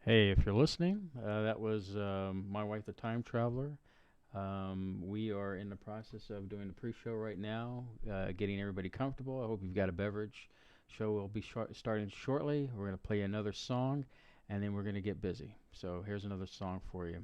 Hey, if you're listening, that was my wife, the time traveler. We are in the process of doing the pre-show right now, getting everybody comfortable. I hope you've got a beverage. Show will be starting shortly. We're going to play another song, and then we're going to get busy. So here's another song for you.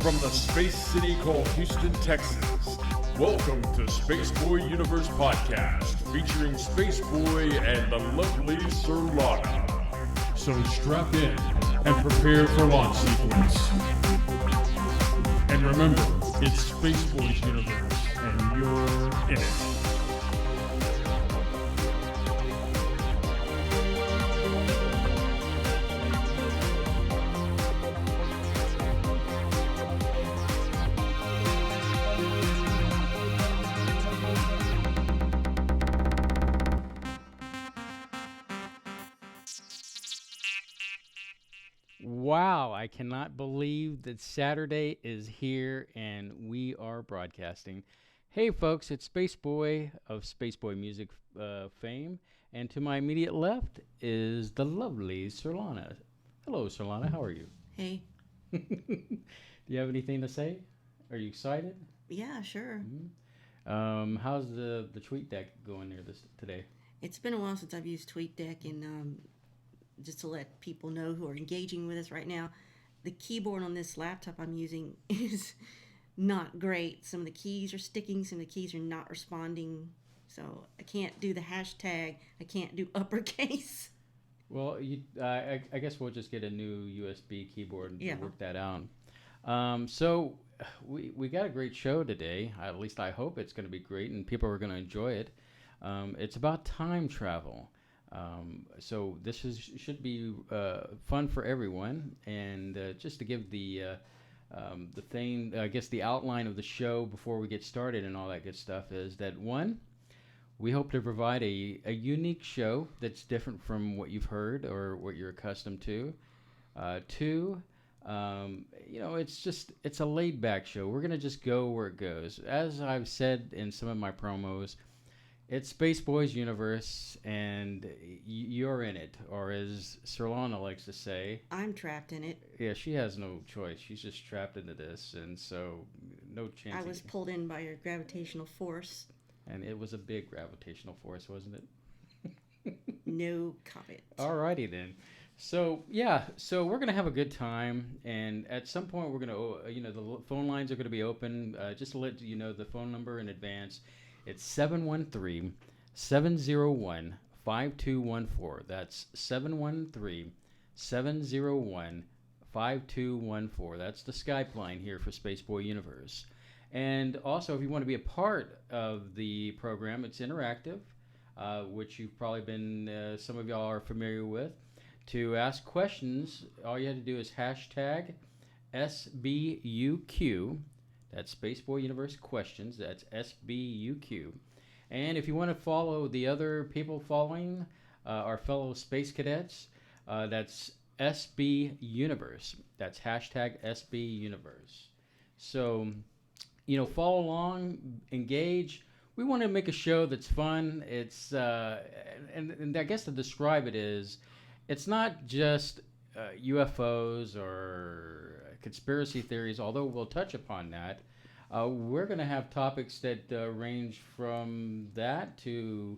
From the space city called Houston, Texas, welcome to Spaceboy Universe Podcast, featuring Spaceboy and the lovely Surlana. So strap in and prepare for launch sequence. And remember, it's Spaceboy's universe, and you're in it. Wow, I cannot believe that Saturday is here and we are broadcasting. Hey, folks, it's Spaceboy of Spaceboy Music fame, and to my immediate left is the lovely Surlana. Hello, Surlana. How are you? Hey, Do you have anything to say? Are you excited? yeah, sure. How's the tweet deck going there this today? It's been a while since I've used TweetDeck, and just to let people know who are engaging with us right now, the keyboard on this laptop I'm using is not great. Some of the keys are sticking, some of the keys are not responding. So I can't do the hashtag, I can't do uppercase. Well, I guess we'll just get a new USB keyboard Yeah. and work that out. So we got a great show today. At least I hope it's going to be great, and people are going to enjoy it. It's about time travel. So should be fun for everyone. And just to give the thing, I guess the outline of the show before we get started and all that good stuff is that one, we hope to provide a unique show that's different from what you've heard or what you're accustomed to. Two, it's a laid back show. We're going to just go where it goes. As I've said in some of my promos, it's Space Boys universe, and you're in it, or as Surlana likes to say, I'm trapped in it. yeah, she has no choice. She's just trapped into this, and so no chance. I was pulled in by your gravitational force. And it was a big gravitational force, wasn't it? No comment. Alrighty then. So yeah, so we're gonna have a good time, and at some point we're gonna, the phone lines are gonna be open. Just to let you know the phone number in advance, it's 713-701-5214. That's 713-701-5214. That's the Skype line here for Spaceboy Universe. And also, if you want to be a part of the program, it's interactive, which you've probably been, some of y'all are familiar with. To ask questions, all you have to do is hashtag SBUQ. That's Spaceboy Universe Questions. That's SBUQ. And if you want to follow the other people following, our fellow space cadets, that's SB Universe. That's hashtag SB Universe. So, follow along, engage. We want to make a show that's fun. It's and I guess to describe it is, it's not just UFOs or conspiracy theories, although we'll touch upon that. We're going to have topics that range from that to,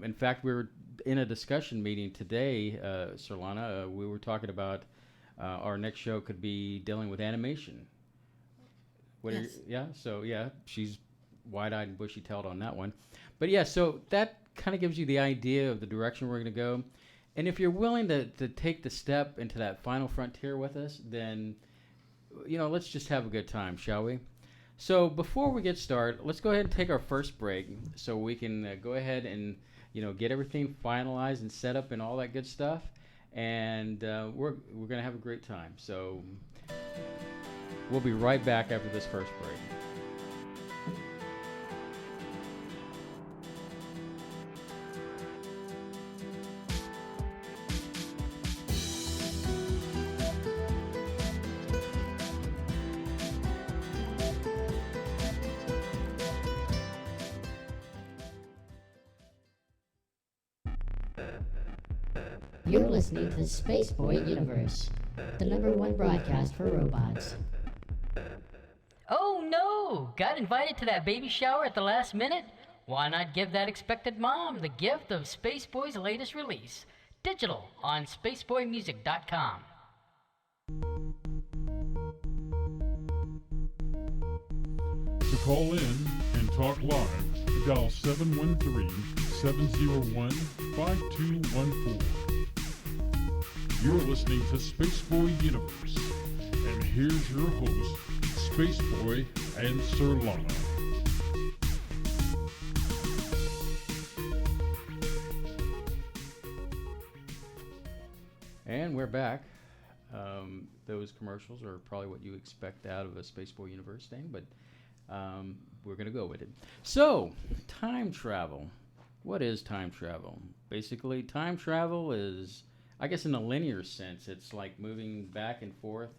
in fact, we were in a discussion meeting today, Surlana. We were talking about our next show could be dealing with animation. Yes. She's wide-eyed and bushy-tailed on that one. But yeah, so that kind of gives you the idea of the direction we're going to go. And if you're willing to take the step into that final frontier with us, then, let's just have a good time, shall we? So before we get started, let's go ahead and take our first break so we can go ahead and, get everything finalized and set up and all that good stuff. And we're going to have a great time. So we'll be right back after this first break. You're listening to Spaceboy Universe, the #1 broadcast for robots. Oh no! Got invited to that baby shower at the last minute? Why not give that expected mom the gift of Spaceboy's latest release, digital on spaceboymusic.com. To call in and talk live, dial 713-701-5214. You're listening to Spaceboy Universe, and here's your host, Spaceboy and Surlana. And we're back. Those commercials are probably what you expect out of a Spaceboy Universe thing, but we're going to go with it. So, time travel. What is time travel? Basically, time travel is, I guess in a linear sense, it's like moving back and forth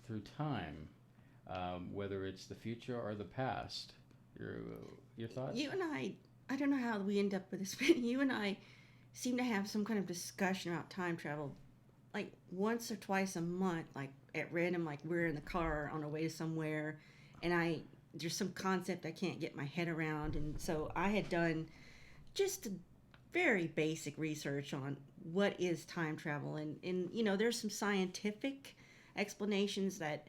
through time, whether it's the future or the past. Your thoughts? You and I don't know how we end up with this, but you and I seem to have some kind of discussion about time travel, like once or twice a month, like at random, like we're in the car on our way to somewhere, and there's some concept I can't get my head around, and so I had done just a very basic research on what is time travel, and there's some scientific explanations that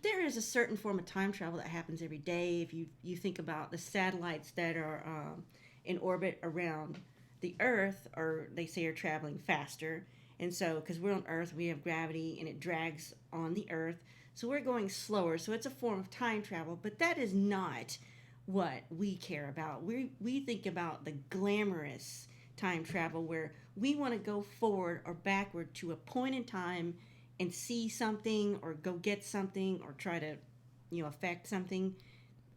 there is a certain form of time travel that happens every day. If you think about the satellites that are in orbit around the Earth, or they say are traveling faster, and so because we're on Earth, we have gravity and it drags on the Earth, so we're going slower. So it's a form of time travel, but that is not what we care about. We think about the glamorous time travel where we want to go forward or backward to a point in time and see something or go get something or try to affect something,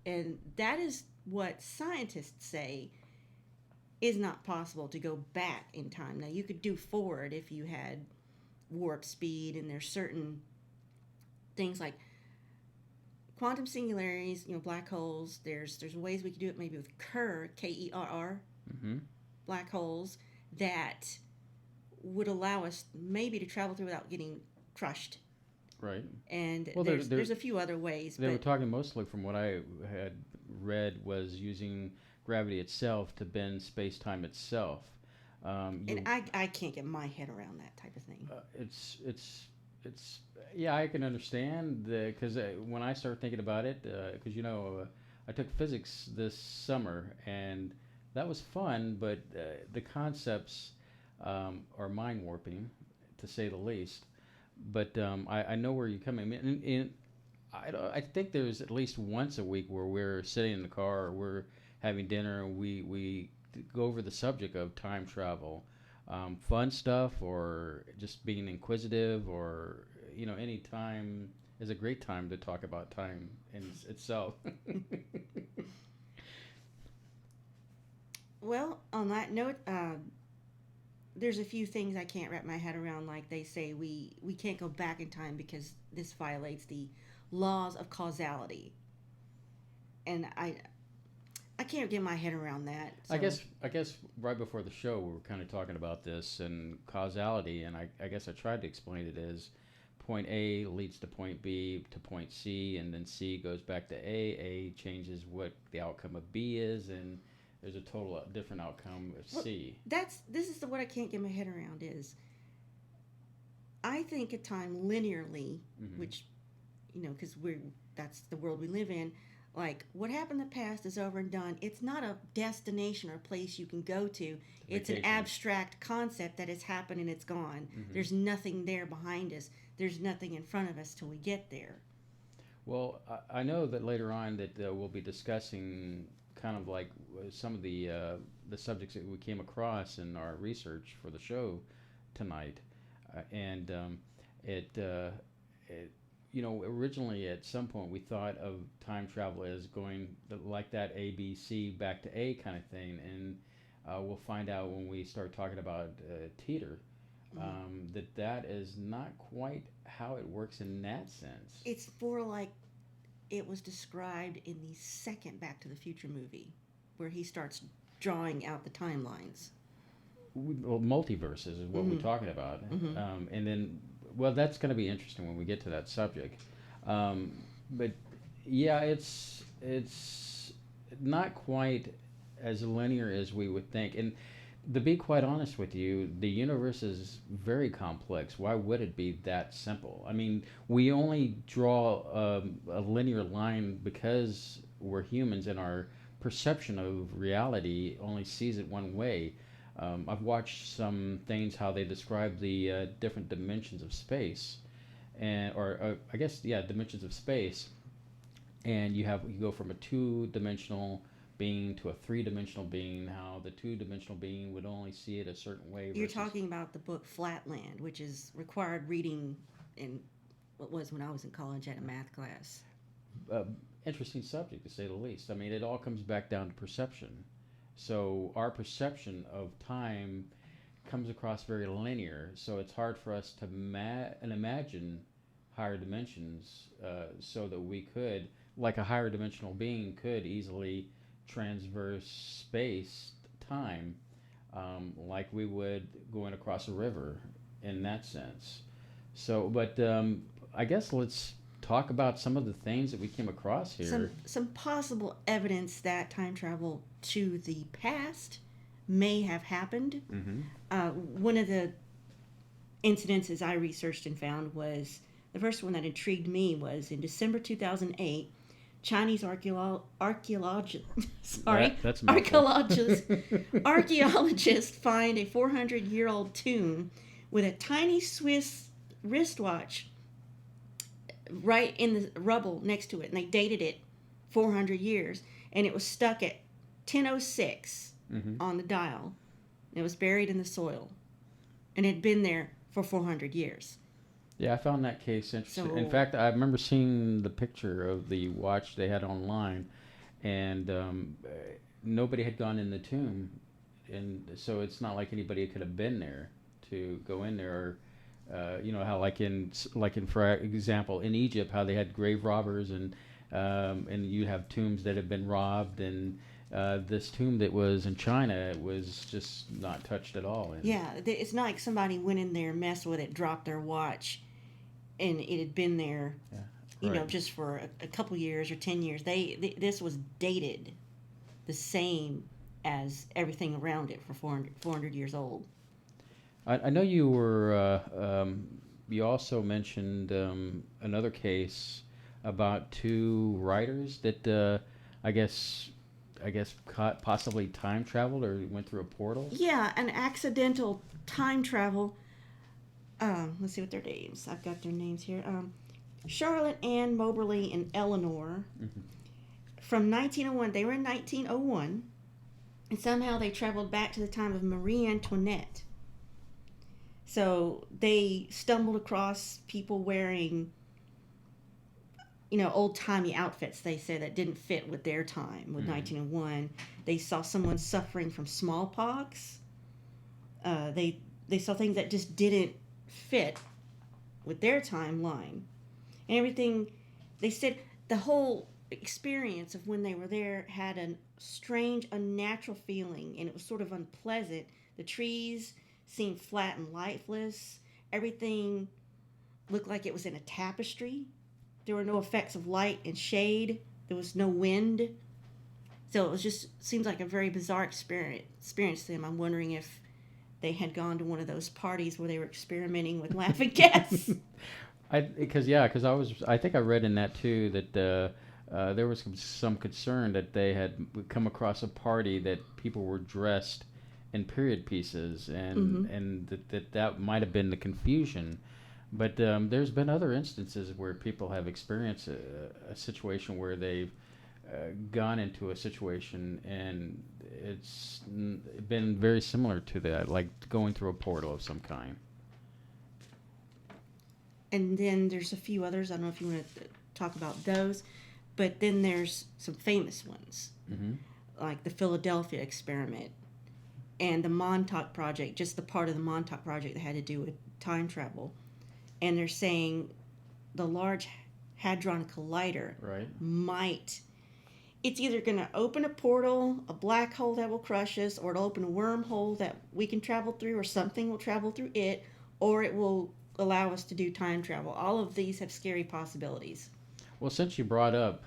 and that is what scientists say is not possible, to go back in time. Now you could do forward if you had warp speed, and there's certain things like quantum singularities, black holes. There's ways we could do it, maybe with Kerr, Kerr, Mm-hmm. black holes, that would allow us maybe to travel through without getting crushed. Right. And Well, there's a few other ways. They were talking mostly, from what I had read, was using gravity itself to bend space-time itself. And I can't get my head around that type of thing. It's yeah, I can understand, because when I started thinking about it, because I took physics this summer, and that was fun, but the concepts are mind warping, to say the least. But I know where you're coming in. And I think there's at least once a week where we're sitting in the car or we're having dinner, and we go over the subject of time travel, fun stuff, or just being inquisitive, or any time is a great time to talk about time in itself. Well, on that note, there's a few things I can't wrap my head around. Like they say, we can't go back in time because this violates the laws of causality, and I can't get my head around that. So. I guess right before the show we were kind of talking about this and causality, and I guess I tried to explain it as point A leads to point B to point C, and then C goes back to A. A changes what the outcome of B is, and there's a total different outcome of C. This is what I can't get my head around is, I think of time linearly, Mm-hmm. which, because that's the world we live in. Like, what happened in the past is over and done. It's not a destination or a place you can go to. It's an abstract concept that has happened and it's gone. Mm-hmm. There's nothing there behind us. There's nothing in front of us till we get there. Well, I know that later on that we'll be discussing kind of like some of the subjects that we came across in our research for the show tonight, and originally at some point we thought of time travel as going like that A, B, C back to A kind of thing, and we'll find out when we start talking about Titor that is not quite how it works in that sense. It's more like it was described in the second Back to the Future movie, where he starts drawing out the timelines. Well, multiverses is what we're talking about, and then, well, that's going to be interesting when we get to that subject. But yeah, it's not quite as linear as we would think. And to be quite honest with you, the universe is very complex. Why would it be that simple? I mean, we only draw a linear line because we're humans, and our perception of reality only sees it one way. I've watched some things how they describe the different dimensions of space, dimensions of space, and you go from a two-dimensional being to a three-dimensional being. How the two-dimensional being would only see it a certain way. You're talking about the book Flatland, which is required reading in what was when I was in college at a math class. Interesting subject, to say the least. I mean, it all comes back down to perception. So our perception of time comes across very linear, so it's hard for us to imagine higher dimensions, so that we could like a higher dimensional being could easily transverse space, time, like we would going across a river in that sense. So, but I guess let's talk about some of the things that we came across here. Some possible evidence that time travel to the past may have happened. One of the incidences I researched and found was the first one that intrigued me was in December 2008. Chinese archaeologists That's a mouthful. archaeologists find a 400-year-old tomb with a tiny Swiss wristwatch right in the rubble next to it, and they dated it 400 years, and it was stuck at 10:06 on the dial. It was buried in the soil, and it had been there for 400 years. Yeah, I found that case interesting. So- In fact, I remember seeing the picture of the watch they had online, and nobody had gone in the tomb, and so it's not like anybody could have been there to go in there. Or, you know how like in for example in Egypt, how they had grave robbers, and you have tombs that have been robbed, and this tomb that was in China was just not touched at all. And Yeah, it's not like somebody went in there, messed with it, dropped their watch, and it had been there, you know, right. just for a couple years or 10 years. This was dated the same as everything around it for 400 years old. I know you were. You also mentioned another case about two writers that I guess possibly time traveled or went through a portal. Yeah, an accidental time travel. Let's see what their names. I've got their names here. Charlotte Ann Moberly and Eleanor. From 1901, they were in 1901, and somehow they traveled back to the time of Marie Antoinette. So they stumbled across people wearing, you know, old-timey outfits, they say, that didn't fit with their time, with 1901. They saw someone suffering from smallpox. They saw things that just didn't fit with their timeline. And everything, they said the whole experience of when they were there had a strange, unnatural feeling, and it was sort of unpleasant. The trees seemed flat and lifeless. Everything looked like it was in a tapestry. There were no effects of light and shade. There was no wind. So it was just seems like a very bizarre experience to them. I'm wondering if they had gone to one of those parties where they were experimenting with laughing gas. I think I read in that too that there was some concern that they had come across a party that people were dressed in period pieces, and that might have been the confusion. But there's been other instances where people have experienced a situation where they've gone into a situation and it's been very similar to that, like going through a portal of some kind. And then there's a few others. I don't know if you want to talk about those. But then there's some famous ones, like the Philadelphia experiment and the Montauk Project, just the part of the Montauk Project that had to do with time travel. And they're saying the Large Hadron Collider might... It's either going to open a portal, a black hole that will crush us, or it'll open a wormhole that we can travel through, or something will travel through it, or it will allow us to do time travel. All of these have scary possibilities. Well, since you brought up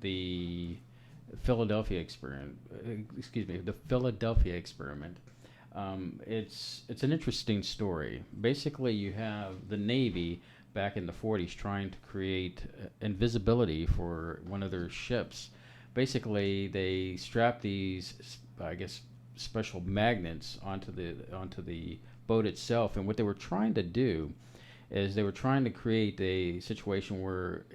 the Philadelphia experiment, it's an interesting story. Basically, you have the Navy back in the 40s trying to create invisibility for one of their ships. Basically, they strapped these, I guess, special magnets onto the boat itself, and what they were trying to do is they were trying to create a situation where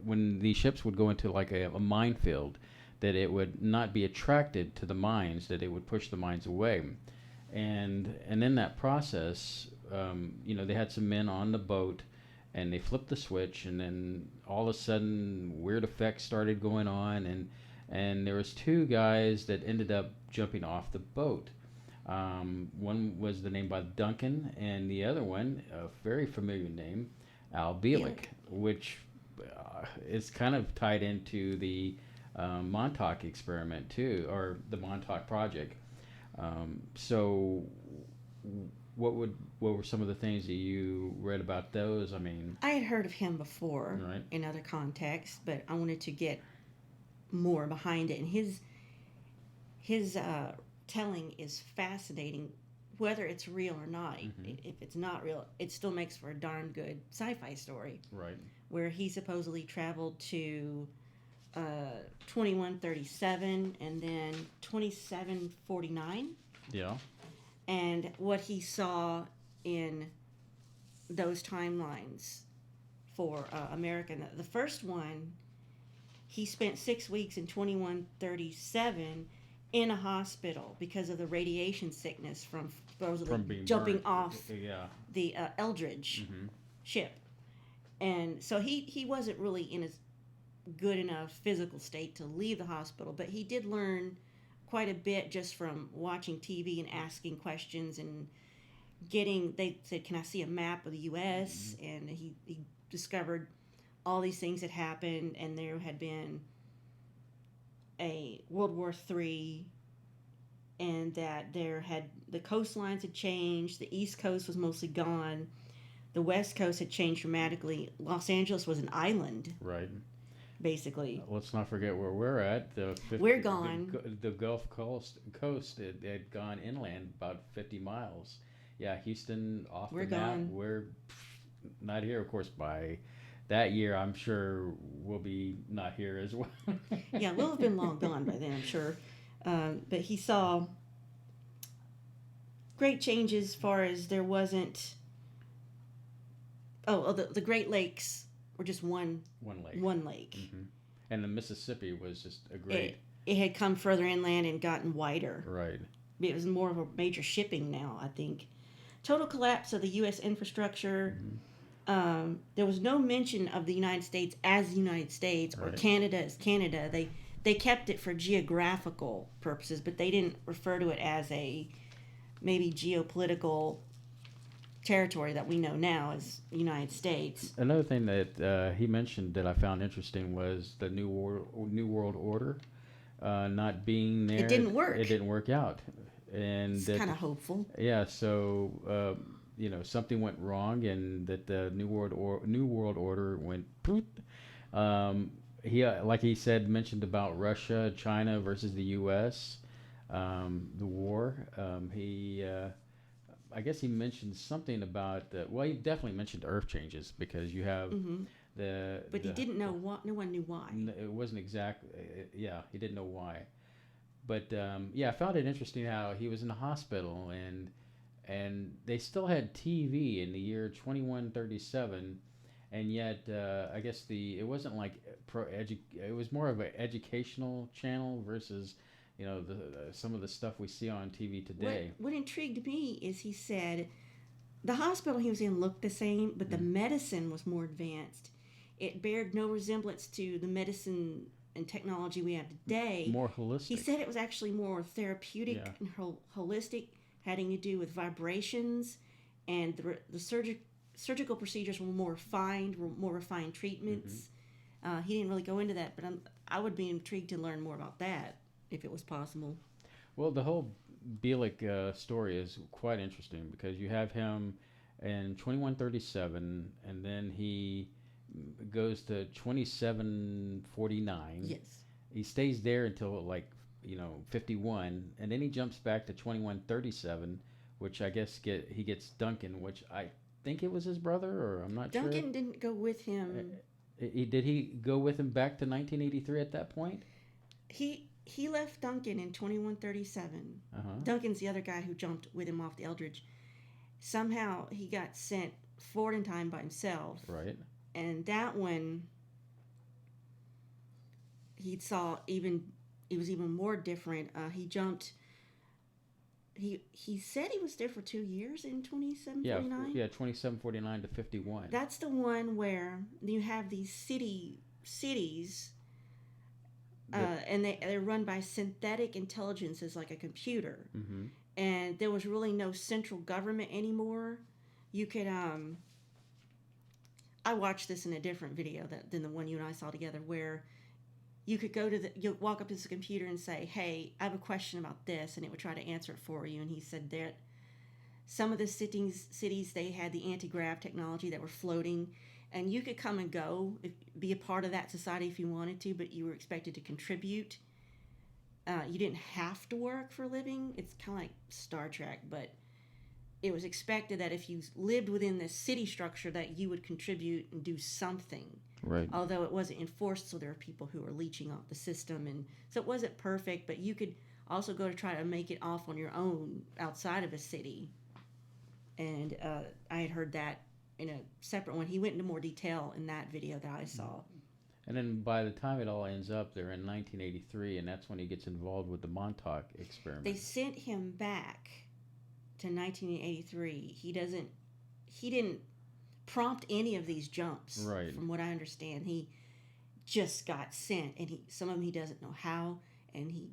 when the ships would go into like a minefield, that it would not be attracted to the mines, that it would push the mines away. And in that process, they had some men on the boat, and they flipped the switch, and then all of a sudden weird effects started going on, and there was two guys that ended up jumping off the boat. One was the name by Duncan, and the other one, a very familiar name, Al Bielek, which it's kind of tied into the Montauk experiment too, or the Montauk project. So, what were some of the things that you read about those? I mean, I had heard of him before right? in other contexts, but I wanted to get more behind it. And his telling is fascinating, whether it's real or not. If it's not real, it still makes for a darn good sci-fi story. Right. Where he supposedly traveled to 2137 and then 2749. Yeah. And what he saw in those timelines for America. The first one, he spent 6 weeks in 2137 in a hospital because of the radiation sickness from supposedly being jumping burnt. off Yeah. the Eldridge ship. And so he wasn't really in a good enough physical state to leave the hospital, but he did learn quite a bit just from watching TV and asking questions and they said, can I see a map of the U.S.? And he discovered all these things that happened, and there had been a World War III, and that the coastlines had changed. The East Coast was mostly gone. The West Coast had changed dramatically. Los Angeles was an island, Right. basically. Let's not forget where we're at. We're gone. The Gulf Coast it had gone inland about 50 miles. Yeah, Houston off We're the map. gone. We're not here, of course. By that year, I'm sure we'll be not here as well. Yeah, we'll have been long gone by then, I'm sure. But he saw great changes as far as there wasn't. The Great Lakes were just one One lake. And the Mississippi was just a great. It had come further inland and gotten wider. Right. It was more of a major shipping now, I think. Total collapse of the U.S. infrastructure. There was no mention of the United States as the United States or Right. Canada as Canada. They kept it for geographical purposes, but they didn't refer to it as a maybe geopolitical territory that we know now as United States. Another thing that he mentioned that I found interesting was the New World Order not being there. It didn't work. It didn't work out, and It's kind of hopeful. yeah. So something went wrong, and that the New World Order went poot. He like he said mentioned about Russia, China versus the U.S. The war. I guess he mentioned something about he definitely mentioned Earth changes because you have But he didn't know what. No one knew why. It wasn't exact. Yeah, he didn't know why. But I found it interesting how he was in the hospital and they still had TV in the year 2137, and yet I guess it wasn't like it was more of an educational channel versus some of the stuff we see on TV today. What intrigued me is he said the hospital he was in looked the same, but the medicine was more advanced. It bared no resemblance to the medicine and technology we have today. More holistic. He said it was actually more therapeutic Yeah. and holistic, having to do with vibrations, and the surgical procedures were more refined treatments. He didn't really go into that, but I would be intrigued to learn more about that if it was possible. Well, the whole Bielek story is quite interesting because you have him in 2137, and then he goes to 2749. Yes. He stays there until 51, and then he jumps back to 2137, which I guess he gets Duncan, which I think it was his brother, or I'm not sure. Duncan didn't go with him. Did he go with him back to 1983 at that point? He left Duncan in 2137. Duncan's the other guy who jumped with him off the Eldridge. Somehow he got sent forward in time by himself. Right. And that one, it was even more different. He jumped. He said he was there for 2 years in 2749. Yeah, 2749 to 51. That's the one where you have these cities. And they're run by synthetic intelligences like a computer. And there was really no central government anymore. You could I watched this in a different video than the one you and I saw together, where you could you walk up to the computer and say, hey, I have a question about this, and it would try to answer it for you. And he said that some of the cities, they had the anti-grav technology that were floating, and you could come and go, be a part of that society if you wanted to, but you were expected to contribute. You didn't have to work for a living. It's kind of like Star Trek, but it was expected that if you lived within this city structure that you would contribute and do something. Right. Although it wasn't enforced, so there were people who were leeching off the system, and so it wasn't perfect, but you could also go to try to make it off on your own outside of a city. And I had heard that in a separate one. He went into more detail in that video that I saw. And then by the time it all ends up, they're in 1983, and that's when he gets involved with the Montauk experiment. They sent him back to 1983. He didn't prompt any of these jumps. Right. From what I understand, he just got sent, and some of them he doesn't know how, and he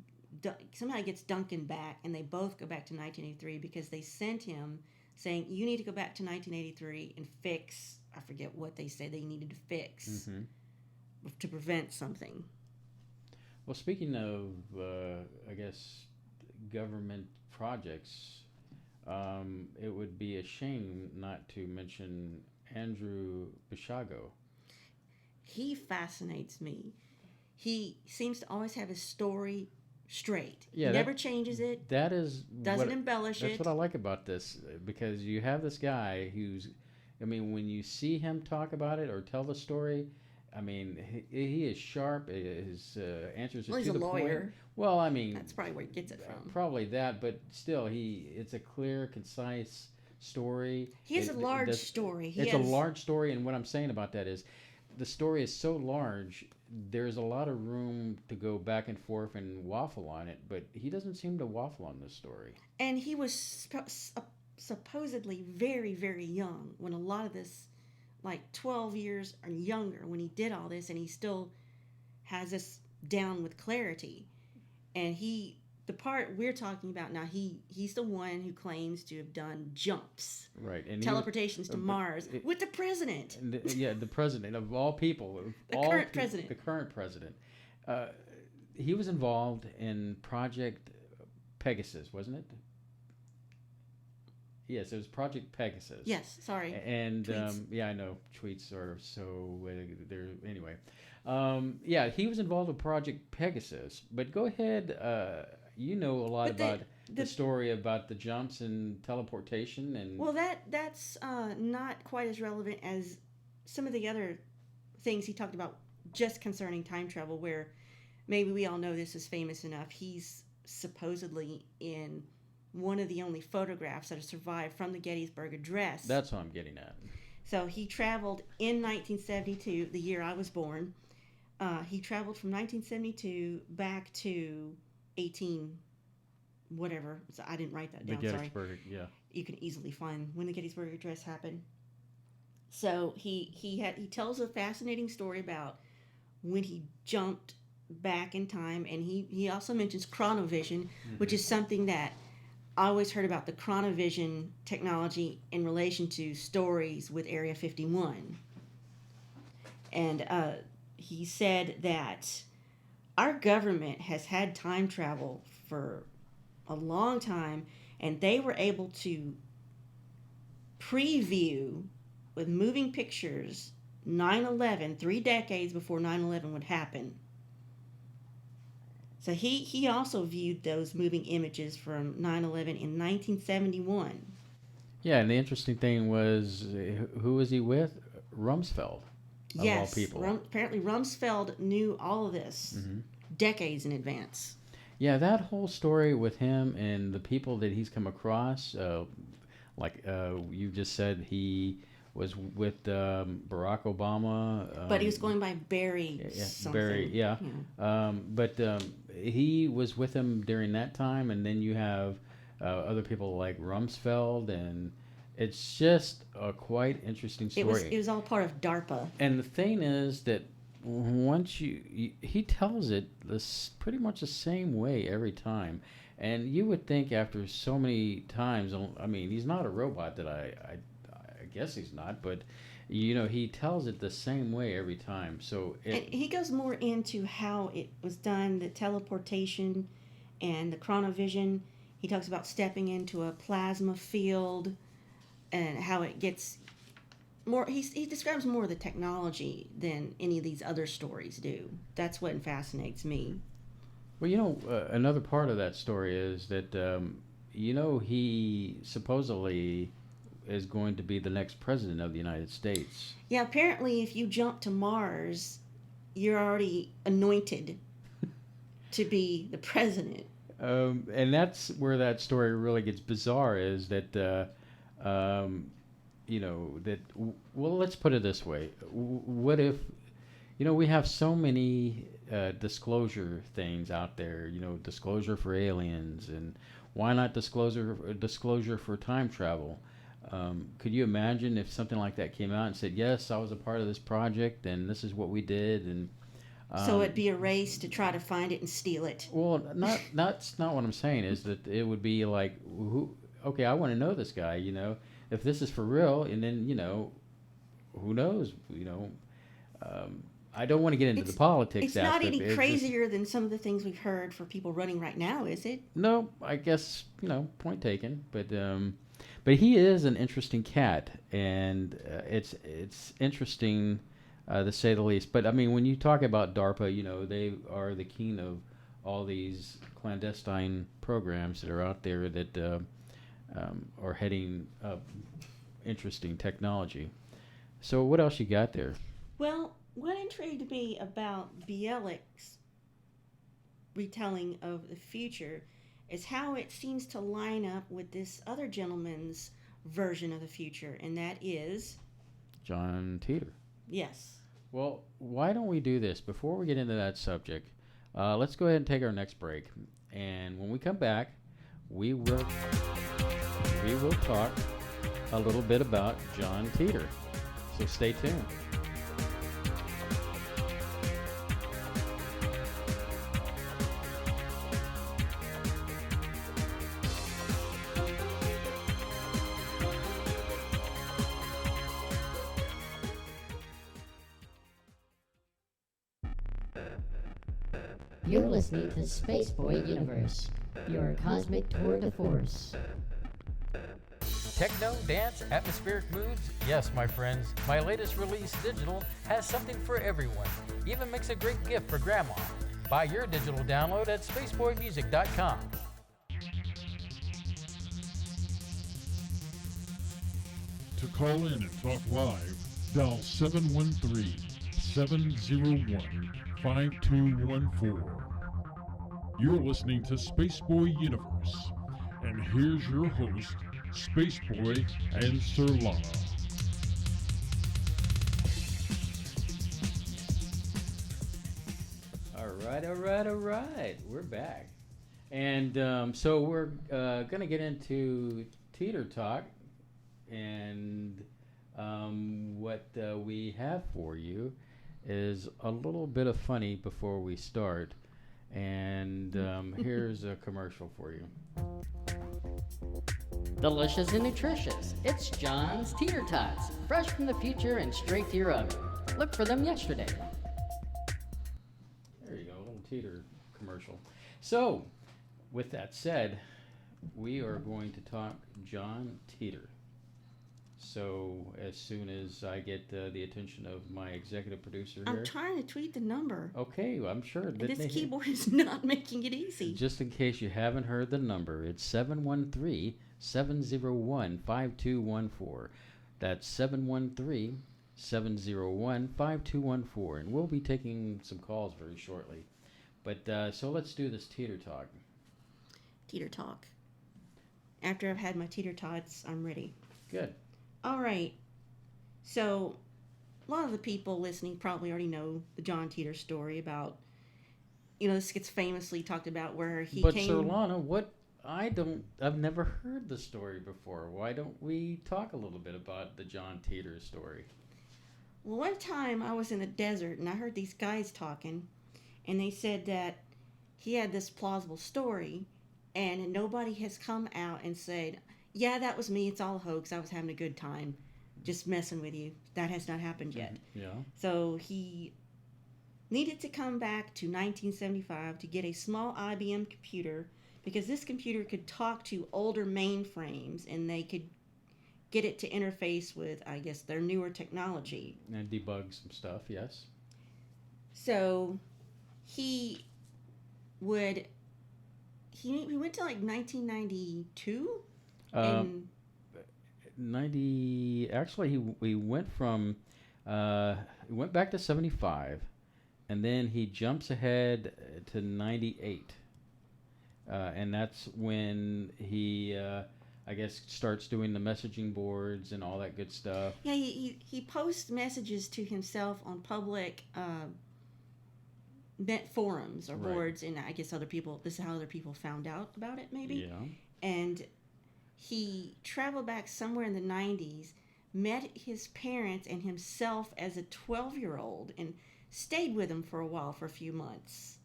somehow gets Duncan back, and they both go back to 1983 because they sent him saying, you need to go back to 1983 and fix, I forget what they said they needed to fix to prevent something. Well, speaking of, I guess, government projects, it would be a shame not to mention Andrew Bishago. He fascinates me. He seems to always have his story straight. Yeah, he never changes it. Doesn't embellish it. That's what I like about this, because you have this guy who's, I mean, when you see him talk about it or tell the story, I mean, he is sharp. His answers are Well, he's to a the lawyer. point. Well, I mean, That's probably where he gets it from. Probably that, but still, it's a clear, concise story. He has a large story. It's a large story, and what I'm saying about that is, the story is so large, there's a lot of room to go back and forth and waffle on it, but he doesn't seem to waffle on this story. And he was supposedly very, very young when a lot of this, like 12 years or younger, when he did all this, and he still has this down with clarity. And the part we're talking about now, he's the one who claims to have done jumps, right, and teleportations to Mars with the president. The president of all people, the current president. The current president. He was involved in Project Pegasus, wasn't it? Yes, it was Project Pegasus. Yes, sorry. And yeah, I know tweets are so they're anyway. Yeah, he was involved with Project Pegasus. But go ahead. You know a lot about the story about the jumps and teleportation and. Well, that's not quite as relevant as some of the other things he talked about just concerning time travel, where maybe we all know this is famous enough. He's supposedly in one of the only photographs that have survived from the Gettysburg Address. That's what I'm getting at. So he traveled in 1972, the year I was born. He traveled from 1972 back to 18 whatever. So I didn't write that down. The Gettysburg, sorry. yeah. You can easily find when the Gettysburg Address happened. So he tells a fascinating story about when he jumped back in time, and he also mentions chronovision, which is something that I always heard about, the chronovision technology in relation to stories with Area 51. And he said that our government has had time travel for a long time, and they were able to preview with moving pictures 9/11 3 decades before 9/11 would happen. So he also viewed those moving images from 9/11 in 1971. Yeah, and the interesting thing was, who was he with? Rumsfeld, of all people. Apparently Rumsfeld knew all of this decades in advance. Yeah, that whole story with him and the people that he's come across, like you just said, he was with Barack Obama. But he was going by Barry something. Barry, yeah. But he was with him during that time, and then you have other people like Rumsfeld, and it's just a quite interesting story. It was all part of DARPA. And the thing is that once he tells it pretty much the same way every time. And you would think after so many times, I mean, he's not a robot that I guess he's not, but you know, he tells it the same way every time. So And he goes more into how it was done, the teleportation and the chronovision. He talks about stepping into a plasma field and how it gets more. He describes more of the technology than any of these other stories do. That's what fascinates me. well, you know, another part of that story is that you know, he supposedly is going to be the next president of the United States. Yeah, apparently, if you jump to Mars, you're already anointed to be the president. And that's where that story really gets bizarre. Is that you know that well, let's put it this way: what if you know we have so many disclosure things out there? You know, disclosure for aliens, and why not disclosure for time travel? Could you imagine if something like that came out and said, "Yes, I was a part of this project, and this is what we did," and So it'd be a race to try to find it and steal it. well, that's not what I'm saying. Is that it would be like, who? Okay, I want to know this guy. You know, if this is for real, and then you know, who knows? You know, I don't want to get into the politics. It's not aspect. any It's just- crazier than some of the things we've heard for people running right now, is it? no, I guess you know, point taken. But he is an interesting cat, and it's interesting. To say the least. But I mean, when you talk about DARPA, you know, they are the king of all these clandestine programs that are out there that are heading up interesting technology. So what else you got there? Well, what intrigued me about Bielek's retelling of the future is how it seems to line up with this other gentleman's version of the future, and that is, John Titor. yes. Well, why don't we do this before we get into that subject? Let's go ahead and take our next break, and when we come back, we will talk a little bit about John Titor. So stay tuned. You're listening to Spaceboy Universe, your cosmic tour de force. Techno, dance, atmospheric moods? Yes, my friends. My latest release, Digital, has something for everyone. Even makes a great gift for grandma. Buy your digital download at spaceboymusic.com. To call in and talk live, dial 713-701-5214. You're listening to Spaceboy Universe, and here's your host, Spaceboy and Surlana. All right. We're back. And so we're going to get into Titor Talk. And what we have for you is a little bit of funny before we start. And here's a commercial for you. Delicious and nutritious. It's John's Teeter Tots, fresh from the future and straight to your oven. Look for them yesterday. There you go, a little Teeter commercial. So, with that said, we are going to talk John Titor. So, as soon as I get the attention of my executive producer here. I'm trying to tweet the number. Okay, well, I'm sure. And this keyboard is not making it easy. Just in case you haven't heard the number, it's 713-701-5214. That's 713-701-5214. And we'll be taking some calls very shortly. But so let's do this Teeter Talk. Teeter Talk. After I've had my Teeter Tots, I'm ready. Good. All right. So, a lot of the people listening probably already know the John Titor story about, you know, this gets famously talked about where he but came... But Surlana, I've never heard the story before. Why don't we talk a little bit about the John Titor story? Well, one time I was in the desert and I heard these guys talking, and they said that he had this plausible story, and nobody has come out and said, yeah, that was me, it's all a hoax, I was having a good time. just messing with you. That has not happened yet. Yeah. So he needed to come back to 1975 to get a small IBM computer because this computer could talk to older mainframes and they could get it to interface with, I guess, their newer technology. And debug some stuff, yes. So he went to like 1992 and 90. Actually, he went from he went back to 75, and then he jumps ahead to 98, and that's when he I guess starts doing the messaging boards and all that good stuff. yeah, he posts messages to himself on public net forums or Right. boards, and I guess other people. This is how other people found out about it, maybe. Yeah. And he traveled back somewhere in the 90s, met his parents and himself as a 12-year-old, and stayed with him for a while, for a few months,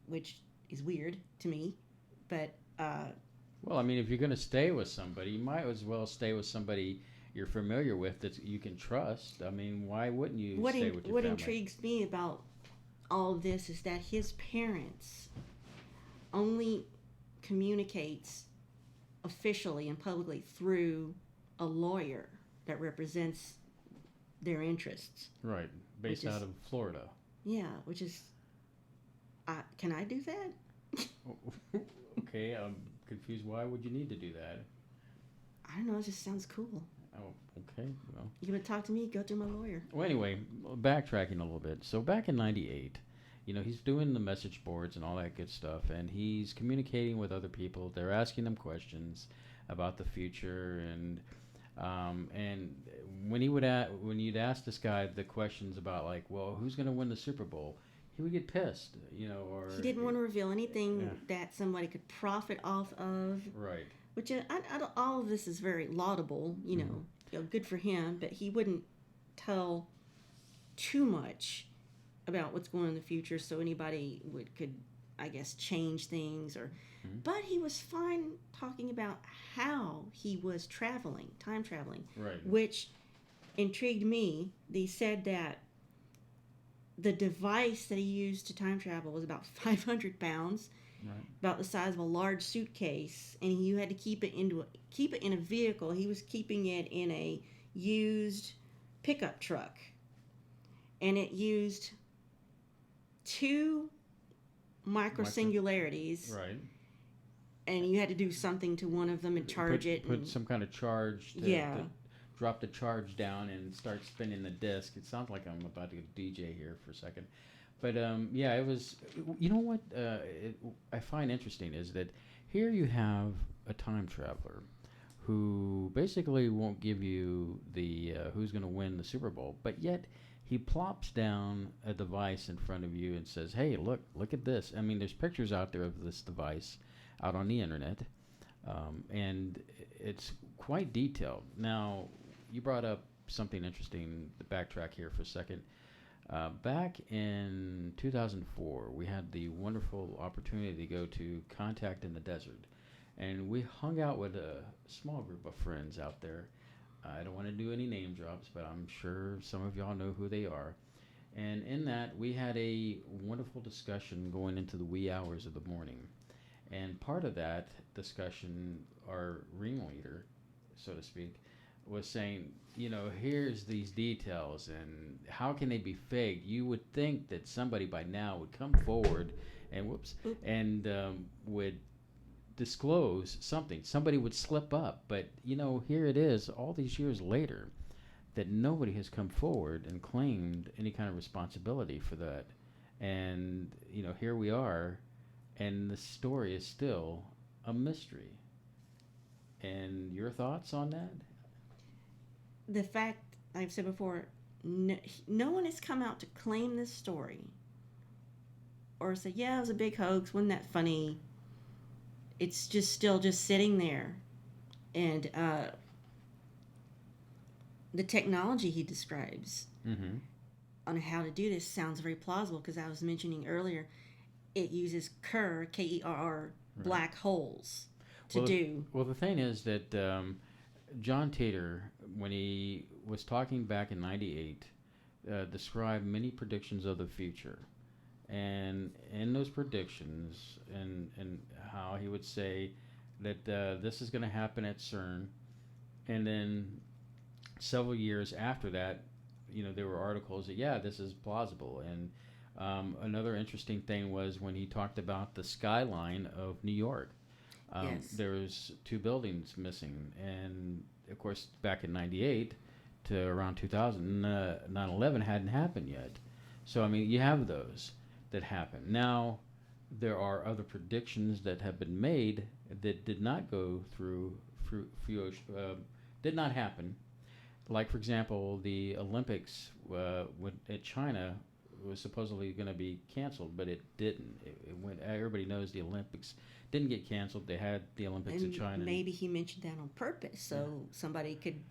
which is weird to me, but Well, I mean, if you're going to stay with somebody, you might as well stay with somebody you're familiar with that you can trust. I mean, why wouldn't you stay with your what family? intrigues me about all of this is that his parents only communicates officially and publicly through a lawyer that represents their interests. Right, based Which is- out of Florida. Yeah, which is, can I do that? Okay, I'm confused. Why would you need to do that? I don't know. It just sounds cool. Oh, okay. Well, You want to talk to me? Go to my lawyer. well, anyway, backtracking a little bit. So back in '98, he's doing the message boards and all that good stuff, and he's communicating with other people. They're asking him questions about the future, and when when you'd ask this guy the questions about like, well, who's going to win the Super Bowl, he would get pissed, or He didn't want to reveal anything Yeah. that somebody could profit off of. Right. Which I don't, all of this is very laudable, good for him. But he wouldn't tell too much about what's going on in the future, so anybody could, I guess, change things. But he was fine talking about how he was traveling, time traveling, Right. which intrigued me. They said that the device that he used to time travel was about 500 pounds. Right. About the size of a large suitcase, and you had to keep it in a vehicle. He was keeping it in a used pickup truck, and it used 2 microsingularities, Right. and you had to do something to one of them and charge it. Put and- some kind of charge to drop the charge down and start spinning the disc. It sounds like I'm about to DJ here for a second. But it was. You know what I find interesting is that here you have a time traveler who basically won't give you the who's going to win the Super Bowl, but yet he plops down a device in front of you and says, "Hey, look at this." I mean, there's pictures out there of this device out on the internet, and it's quite detailed. Now, you brought up something interesting. The backtrack here for a second. Back in 2004, we had the wonderful opportunity to go to Contact in the Desert, and we hung out with a small group of friends out there. I don't want to do any name drops, but I'm sure some of y'all know who they are. And in that, we had a wonderful discussion going into the wee hours of the morning. And part of that discussion, our ringleader, so to speak, was saying, here's these details and how can they be faked? You would think that somebody by now would come forward and would disclose something. Somebody would slip up, but here it is all these years later that nobody has come forward and claimed any kind of responsibility for that. And here we are, and the story is still a mystery. And your thoughts on that? The fact, I've said before, no one has come out to claim this story or say, yeah, it was a big hoax, wasn't that funny? It's just still just sitting there. And the technology he describes on how to do this sounds very plausible, because I was mentioning earlier, it uses Kerr, K-E-R-R, black holes to do. Well, the thing is that John Titor, when he was talking back in '98, described many predictions of the future, and in those predictions, and how he would say that this is going to happen at CERN, and then several years after that, there were articles that this is plausible. And another interesting thing was when he talked about the skyline of New York. Yes. There was two buildings missing, and of course back in '98 to around 2000, 9/11 hadn't happened yet. So I mean, you have those that happen. Now there are other predictions that have been made that did not go through, did not happen. Like, for example, the Olympics at China was supposedly going to be canceled, but it didn't. It went. Everybody knows the Olympics didn't get canceled. They had the Olympics in China. Maybe he mentioned that on purpose so somebody could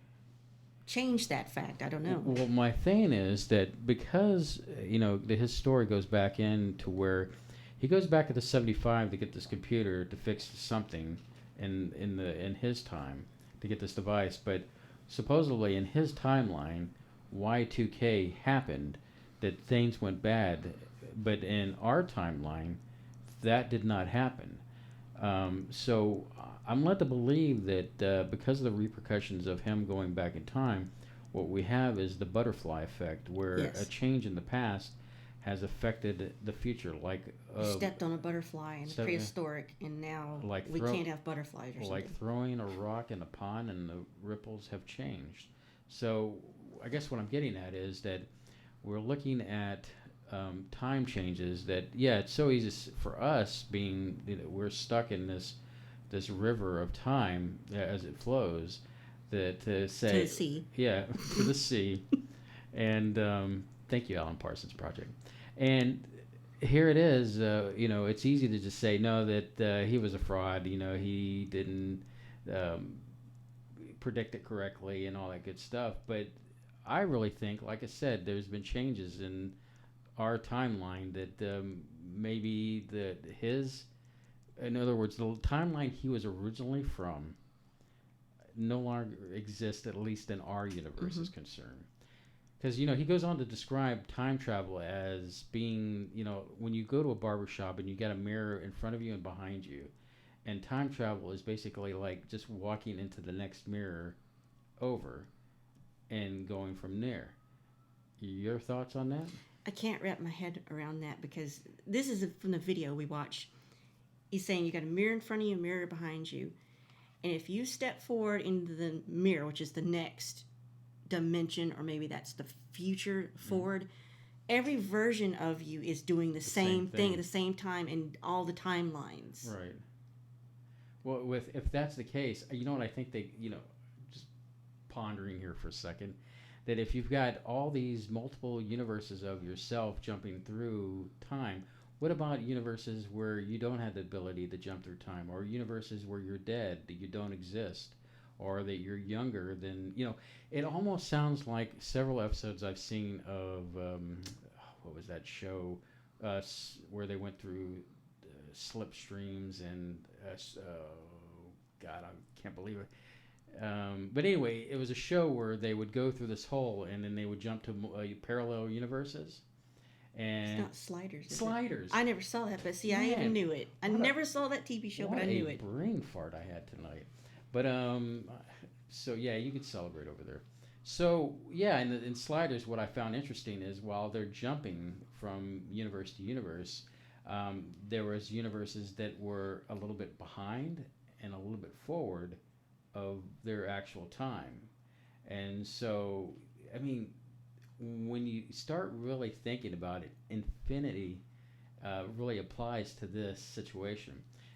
change that fact. I don't know. Well, my thing is that because his story goes back into where he goes back to the '75 to get this computer to fix something in his time to get this device, but supposedly in his timeline, Y2K happened, that things went bad, but in our timeline, that did not happen. So I'm led to believe that because of the repercussions of him going back in time, what we have is the butterfly effect, where a change in the past has affected the future. Like stepped on a butterfly in prehistoric, and now we can't have butterflies or something. Like throwing a rock in a pond, and the ripples have changed. So I guess what I'm getting at is that we're looking at time changes that, it's so easy for us being, we're stuck in this river of time as it flows, that to say to the sea. To the sea. And thank you, Alan Parsons Project. And here it is. It's easy to just say no, that he was a fraud. He didn't predict it correctly and all that good stuff. But I really think, like I said, there's been changes in our timeline that maybe in other words, the timeline he was originally from no longer exists, at least in our universe is concerned. Because, he goes on to describe time travel as being, when you go to a barbershop and you got a mirror in front of you and behind you, and time travel is basically like just walking into the next mirror over and going from there. Your thoughts on that? I can't wrap my head around that, because this is from the video we watched. He's saying you got a mirror in front of you, a mirror behind you, and if you step forward into the mirror, which is the next dimension, or maybe that's the future forward, every version of you is doing the same thing at the same time in all the timelines. Right. Well, if that's the case, what I think they, just pondering here for a second, that if you've got all these multiple universes of yourself jumping through time, what about universes where you don't have the ability to jump through time, or universes where you're dead, that you don't exist, or that you're younger than, it almost sounds like several episodes I've seen of, what was that show, where they went through slipstreams and, God, I can't believe it. But anyway, it was a show where they would go through this hole, and then they would jump to parallel universes. And it's not Sliders. Sliders. I never saw that, but see, I even knew it. I never saw that TV show, but I knew it. What a brain fart I had tonight. But so you could celebrate over there. So in Sliders, what I found interesting is while they're jumping from universe to universe, there was universes that were a little bit behind and a little bit forward of their actual time. And so, I mean, when you start really thinking about it, infinity really applies to this situation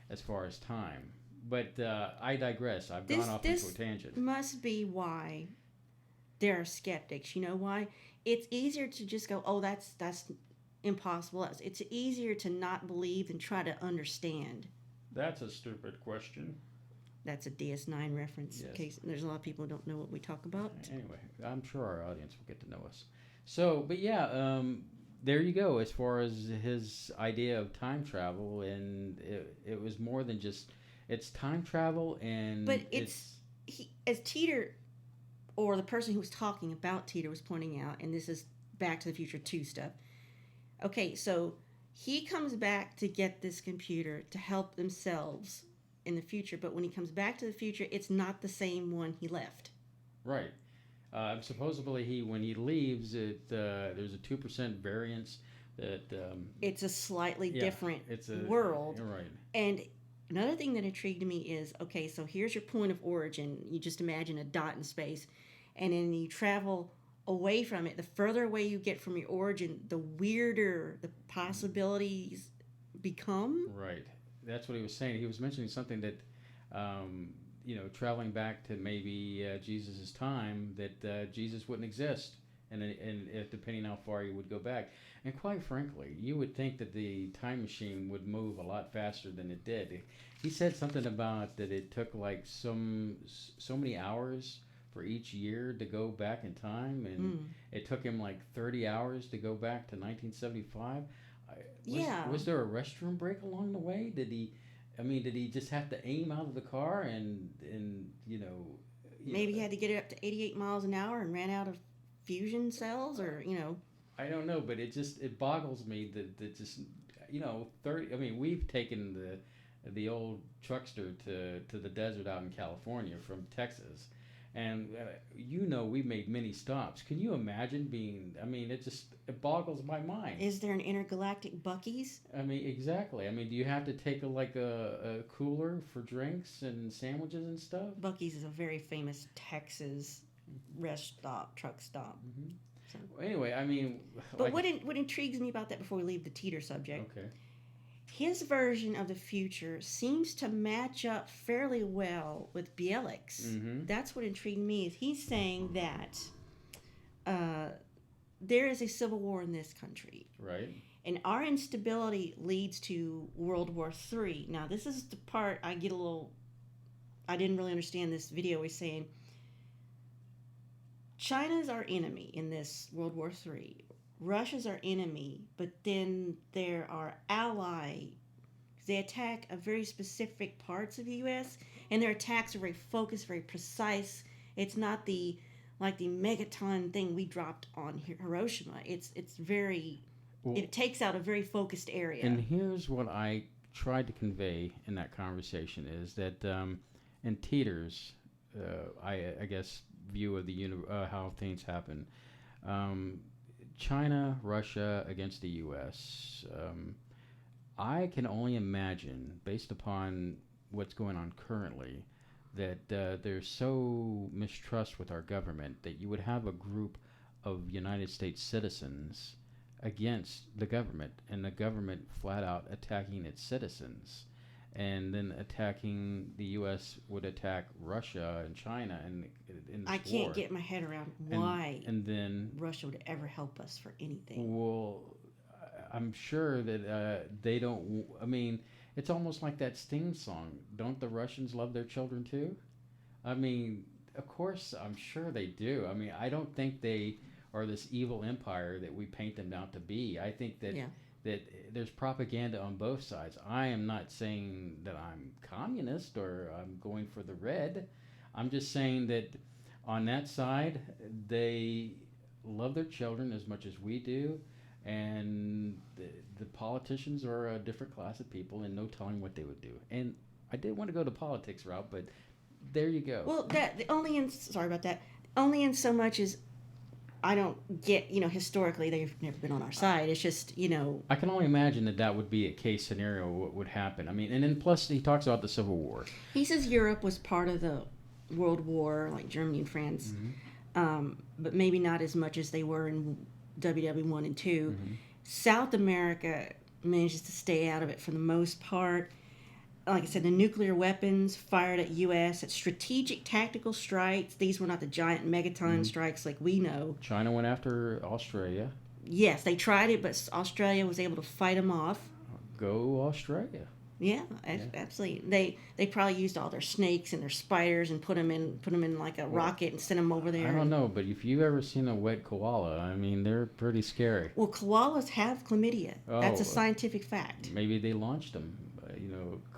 as far as time. But I digress. I've gone off into a tangent. This must be why there are skeptics. You know why? It's easier to just go, oh, that's impossible. It's easier to not believe than try to understand. That's a stupid question. That's a DS9 reference. Yes. In case there's a lot of people who don't know what we talk about. Anyway, I'm sure our audience will get to know us. So, but there you go. As far as his idea of time travel, and it was more than just, it's time travel, and but it's as Titor, or the person who was talking about Titor was pointing out, and this is Back to the Future 2 stuff. Okay, so he comes back to get this computer to help themselves in the future, but when he comes back to the future, it's not the same one he left. Right. Supposedly, when he leaves, there's a 2% variance that. It's a slightly different it's a world. Right. And another thing that intrigued me is, okay, so here's your point of origin. You just imagine a dot in space, and then you travel away from it. The further away you get from your origin, the weirder the possibilities become. Right. That's what he was saying. He was mentioning something that, traveling back to maybe Jesus' time, that Jesus wouldn't exist, and if, depending how far you would go back. And quite frankly, you would think that the time machine would move a lot faster than it did. He said something about that it took like so many hours for each year to go back in time, and it took him like 30 hours to go back to 1975. Was there a restroom break along the way? Did he just have to aim out of the car and maybe he had to get it up to 88 miles an hour and ran out of fusion cells, or I don't know, but it boggles me that just 30. I mean, we've taken the old truckster to the desert out in California from Texas, and we made many stops. Can you imagine being? I mean, it boggles my mind. Is there an intergalactic Buc-ee's? I mean, exactly. I mean, do you have to take a cooler for drinks and sandwiches and stuff? Buc-ee's is a very famous Texas truck stop. Mm-hmm. So. Anyway, I mean, but what intrigues me about that, before we leave the Titor subject, okay, his version of the future seems to match up fairly well with Bielek's. Mm-hmm. That's what intrigued me. Is he's saying that there is a civil war in this country, right? And our instability leads to World War III. Now, this is the part I didn't really understand this video. He's saying China's our enemy in this World War III. Russia's our enemy, but then they're our ally. They attack a very specific parts of the U.S., and their attacks are very focused, very precise. It's not the megaton thing we dropped on Hiroshima. It's very. Well, it takes out a very focused area. And here's what I tried to convey in that conversation is that in Titor's, I guess, view of how things happen. China, Russia against the U.S. I can only imagine, based upon what's going on currently, that there's so mistrust with our government that you would have a group of United States citizens against the government, and the government flat out attacking its citizens. And then attacking the U.S. would attack Russia and China in this I can't war. get my head around why and then Russia would ever help us for anything. Well, I'm sure that they don't. I mean, it's almost like that Sting song. Don't the Russians love their children too? I mean, of course, I'm sure they do. I mean, I don't think they are this evil empire that we paint them out to be. I think that. Yeah. That there's propaganda on both sides. I am not saying that I'm communist or I'm going for the red. I'm just saying that on that side, they love their children as much as we do, and the politicians are a different class of people, and no telling what they would do. And I did want to go the politics route, but there you go. Well, sorry about that. Only in so much as I don't get, historically they've never been on our side. It's just, I can only imagine that would be a case scenario what would happen. I mean, and then plus he talks about the Civil War. He says Europe was part of the World War, like Germany and France, but maybe not as much as they were in WW 1 and 2. Mm-hmm. South America manages to stay out of it for the most part. Like I said, the nuclear weapons fired at U.S. at strategic tactical strikes. These were not the giant megaton strikes like we know. China went after Australia. Yes, they tried it, but Australia was able to fight them off. Go Australia. Yeah, absolutely. They probably used all their snakes and their spiders and put them in like a rocket and sent them over there. I don't know, but if you've ever seen a wet koala, I mean, they're pretty scary. Well, koalas have chlamydia. That's a scientific fact. Maybe they launched them.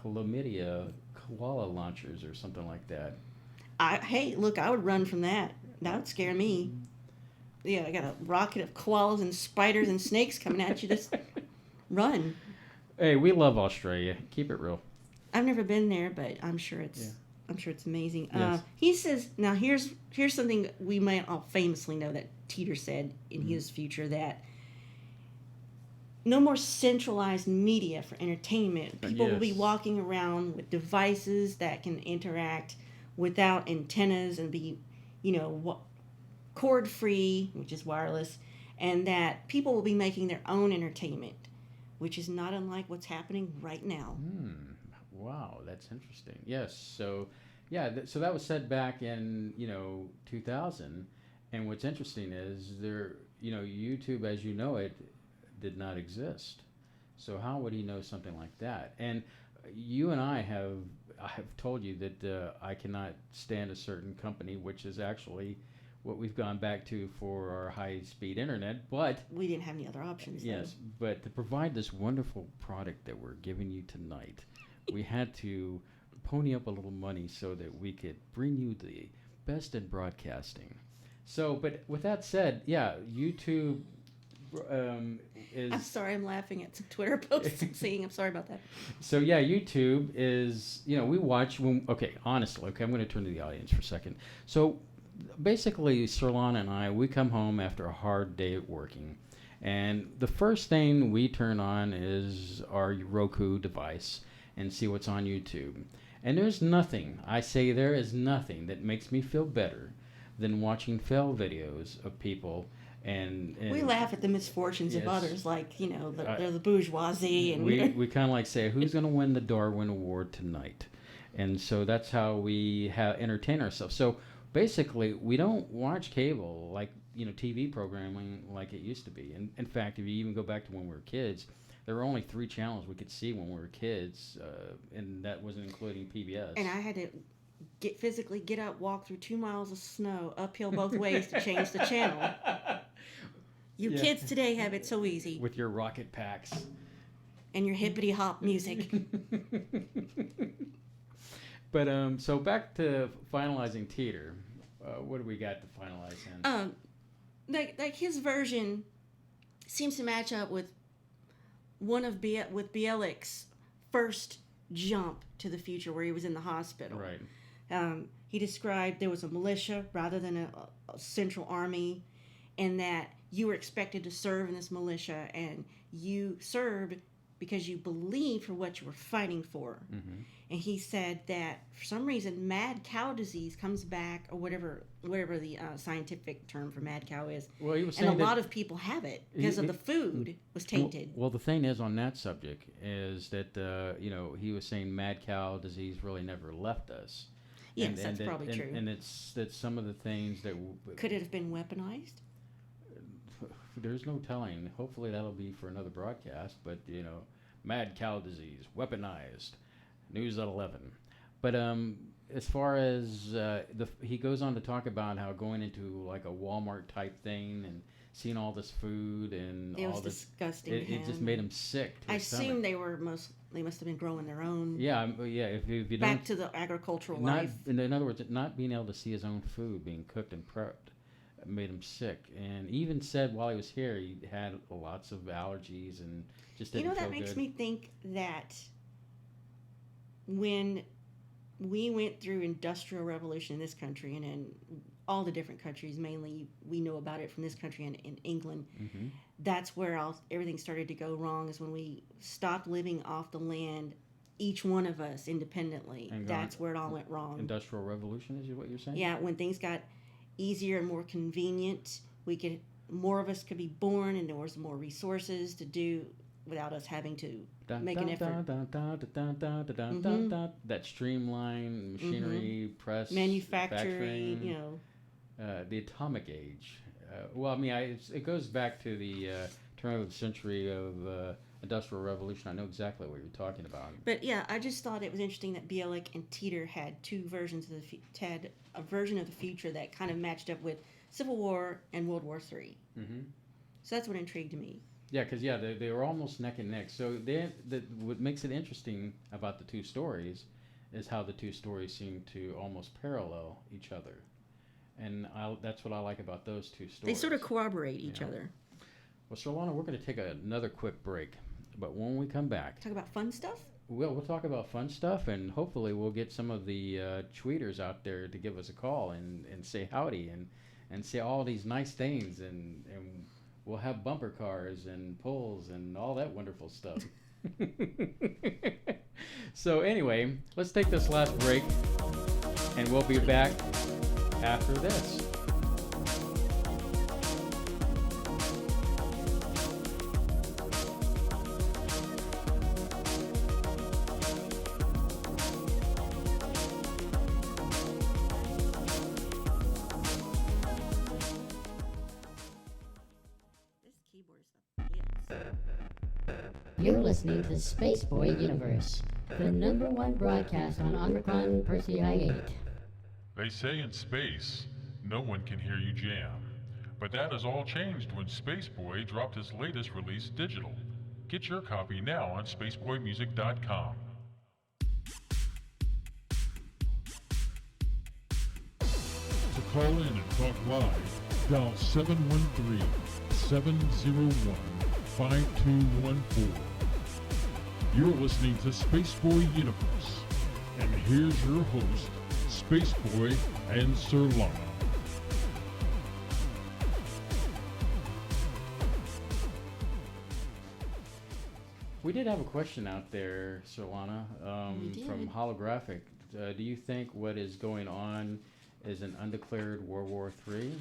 Chlamydia koala launchers or something like that. Hey, look, I would run from that. That would scare me. Yeah, I got a rocket of koalas and spiders and snakes coming at you. Just run. Hey, we love Australia. Keep it real. I've never been there, but I'm sure it's Yeah. I'm sure it's amazing. Yes. He says now here's something we might all famously know that Titor said in his future, that no more centralized media for entertainment. People will be Yes. walking around with devices that can interact without antennas and be, cord free, which is wireless, and that people will be making their own entertainment, which is not unlike what's happening right now. Wow, that's interesting. Yes. So, yeah. So that was said back in 2000, and what's interesting is YouTube as you know it did not exist. So how would he know something like that? And you and I have told you that I cannot stand a certain company, which is actually what we've gone back to for our high-speed internet. But We didn't have any other options. yes, but to provide this wonderful product that we're giving you tonight, we had to pony up a little money so that we could bring you the best in broadcasting. So, but with that said, yeah, YouTube is. I'm sorry, I'm laughing at some Twitter posts I'm seeing. I'm sorry about that. So yeah, YouTube is, we watch okay, honestly, okay, I'm going to turn to the audience for a second. So basically, Surlana and I, we come home after a hard day at working, and the first thing we turn on is our Roku device and see what's on YouTube. And there's nothing, I say there is nothing that makes me feel better than watching fail videos of people and We laugh at the misfortunes of Yes. others, like, they're the bourgeoisie. And we kind of like say, who's going to win the Darwin Award tonight? And so that's how we entertain ourselves. So basically, we don't watch cable like, TV programming like it used to be. And in fact, if you even go back to when we were kids, there were only 3 channels we could see when we were kids, and that wasn't including PBS. And I had to physically get up, walk through 2 miles of snow, uphill both ways to change the channel. You Yeah. kids today have it so easy. With your rocket packs. And your hippity hop music. But so back to finalizing Titor. What do we got to finalize in? Like his version seems to match up with one of with Bielek's first jump to the future, where he was in the hospital. Right. He described there was a militia rather than a central army, and that you were expected to serve in this militia, and you served because you believed for what you were fighting for. Mm-hmm. And he said that for some reason mad cow disease comes back, or whatever the scientific term for mad cow is. Well, he was And saying a lot of people have it because of the food was tainted. Well, the thing is on that subject is that he was saying mad cow disease really never left us. Yes, that's probably true. And it's that some of the things that Could it have been weaponized? there's no telling. Hopefully that'll be for another broadcast. But mad cow disease weaponized. News at 11. But as far as he goes on to talk about how going into like a Walmart type thing and seeing all this food and It all was this, disgusting. it just made him sick. To I his stomach. assume they must have been growing their own. Yeah, yeah. If you don't, Back to the agricultural not, life. in other words, not being able to see his own food being cooked and prepped made him sick. And he even said while he was here, he had lots of allergies and just didn't feel That makes good. me think that when we went through industrial revolution in this country and in all the different countries, mainly we know about it from this country and in England, Mm-hmm. that's where everything started to go wrong, is when we stopped living off the land, each one of us independently. And That's where it all went wrong. Industrial revolution is what you're saying? Yeah, when things got easier and more convenient, more of us could be born, and there was more resources to do without us having to make an effort. That streamlined machinery, press, Manufacturing, the atomic age. Well, I mean, it goes back to the turn of the century of industrial revolution. I know exactly what you're talking about. But yeah, I just thought it was interesting that Bielek and Titor had two versions of had a version of the future that kind of matched up with Civil War and World War III. Mm-hmm. So that's what intrigued me. Yeah, because they were almost neck and neck. So what makes it interesting about the two stories is how the two stories seem to almost parallel each other. And that's what I like about those two stories. They sort of corroborate each other. Well, Solana, we're going to take another quick break. But when we come back... Talk about fun stuff? We'll talk about fun stuff, and hopefully we'll get some of the tweeters out there to give us a call and say howdy and say all these nice things, and we'll have bumper cars and polls and all that wonderful stuff. So anyway, let's take this last break, and we'll be back after this. You're listening to Spaceboy Universe, the #1 broadcast on Omicron Persei 8. They say in space, no one can hear you jam. But that has all changed when Spaceboy dropped his latest release digital. Get your copy now on spaceboymusic.com. To call in and talk live, dial 713-701-5214. You're listening to Spaceboy Universe, and here's your host, Spaceboy and Surlana. We did have a question out there, Solana, from Holographic. Do you think what is going on is an undeclared World War III?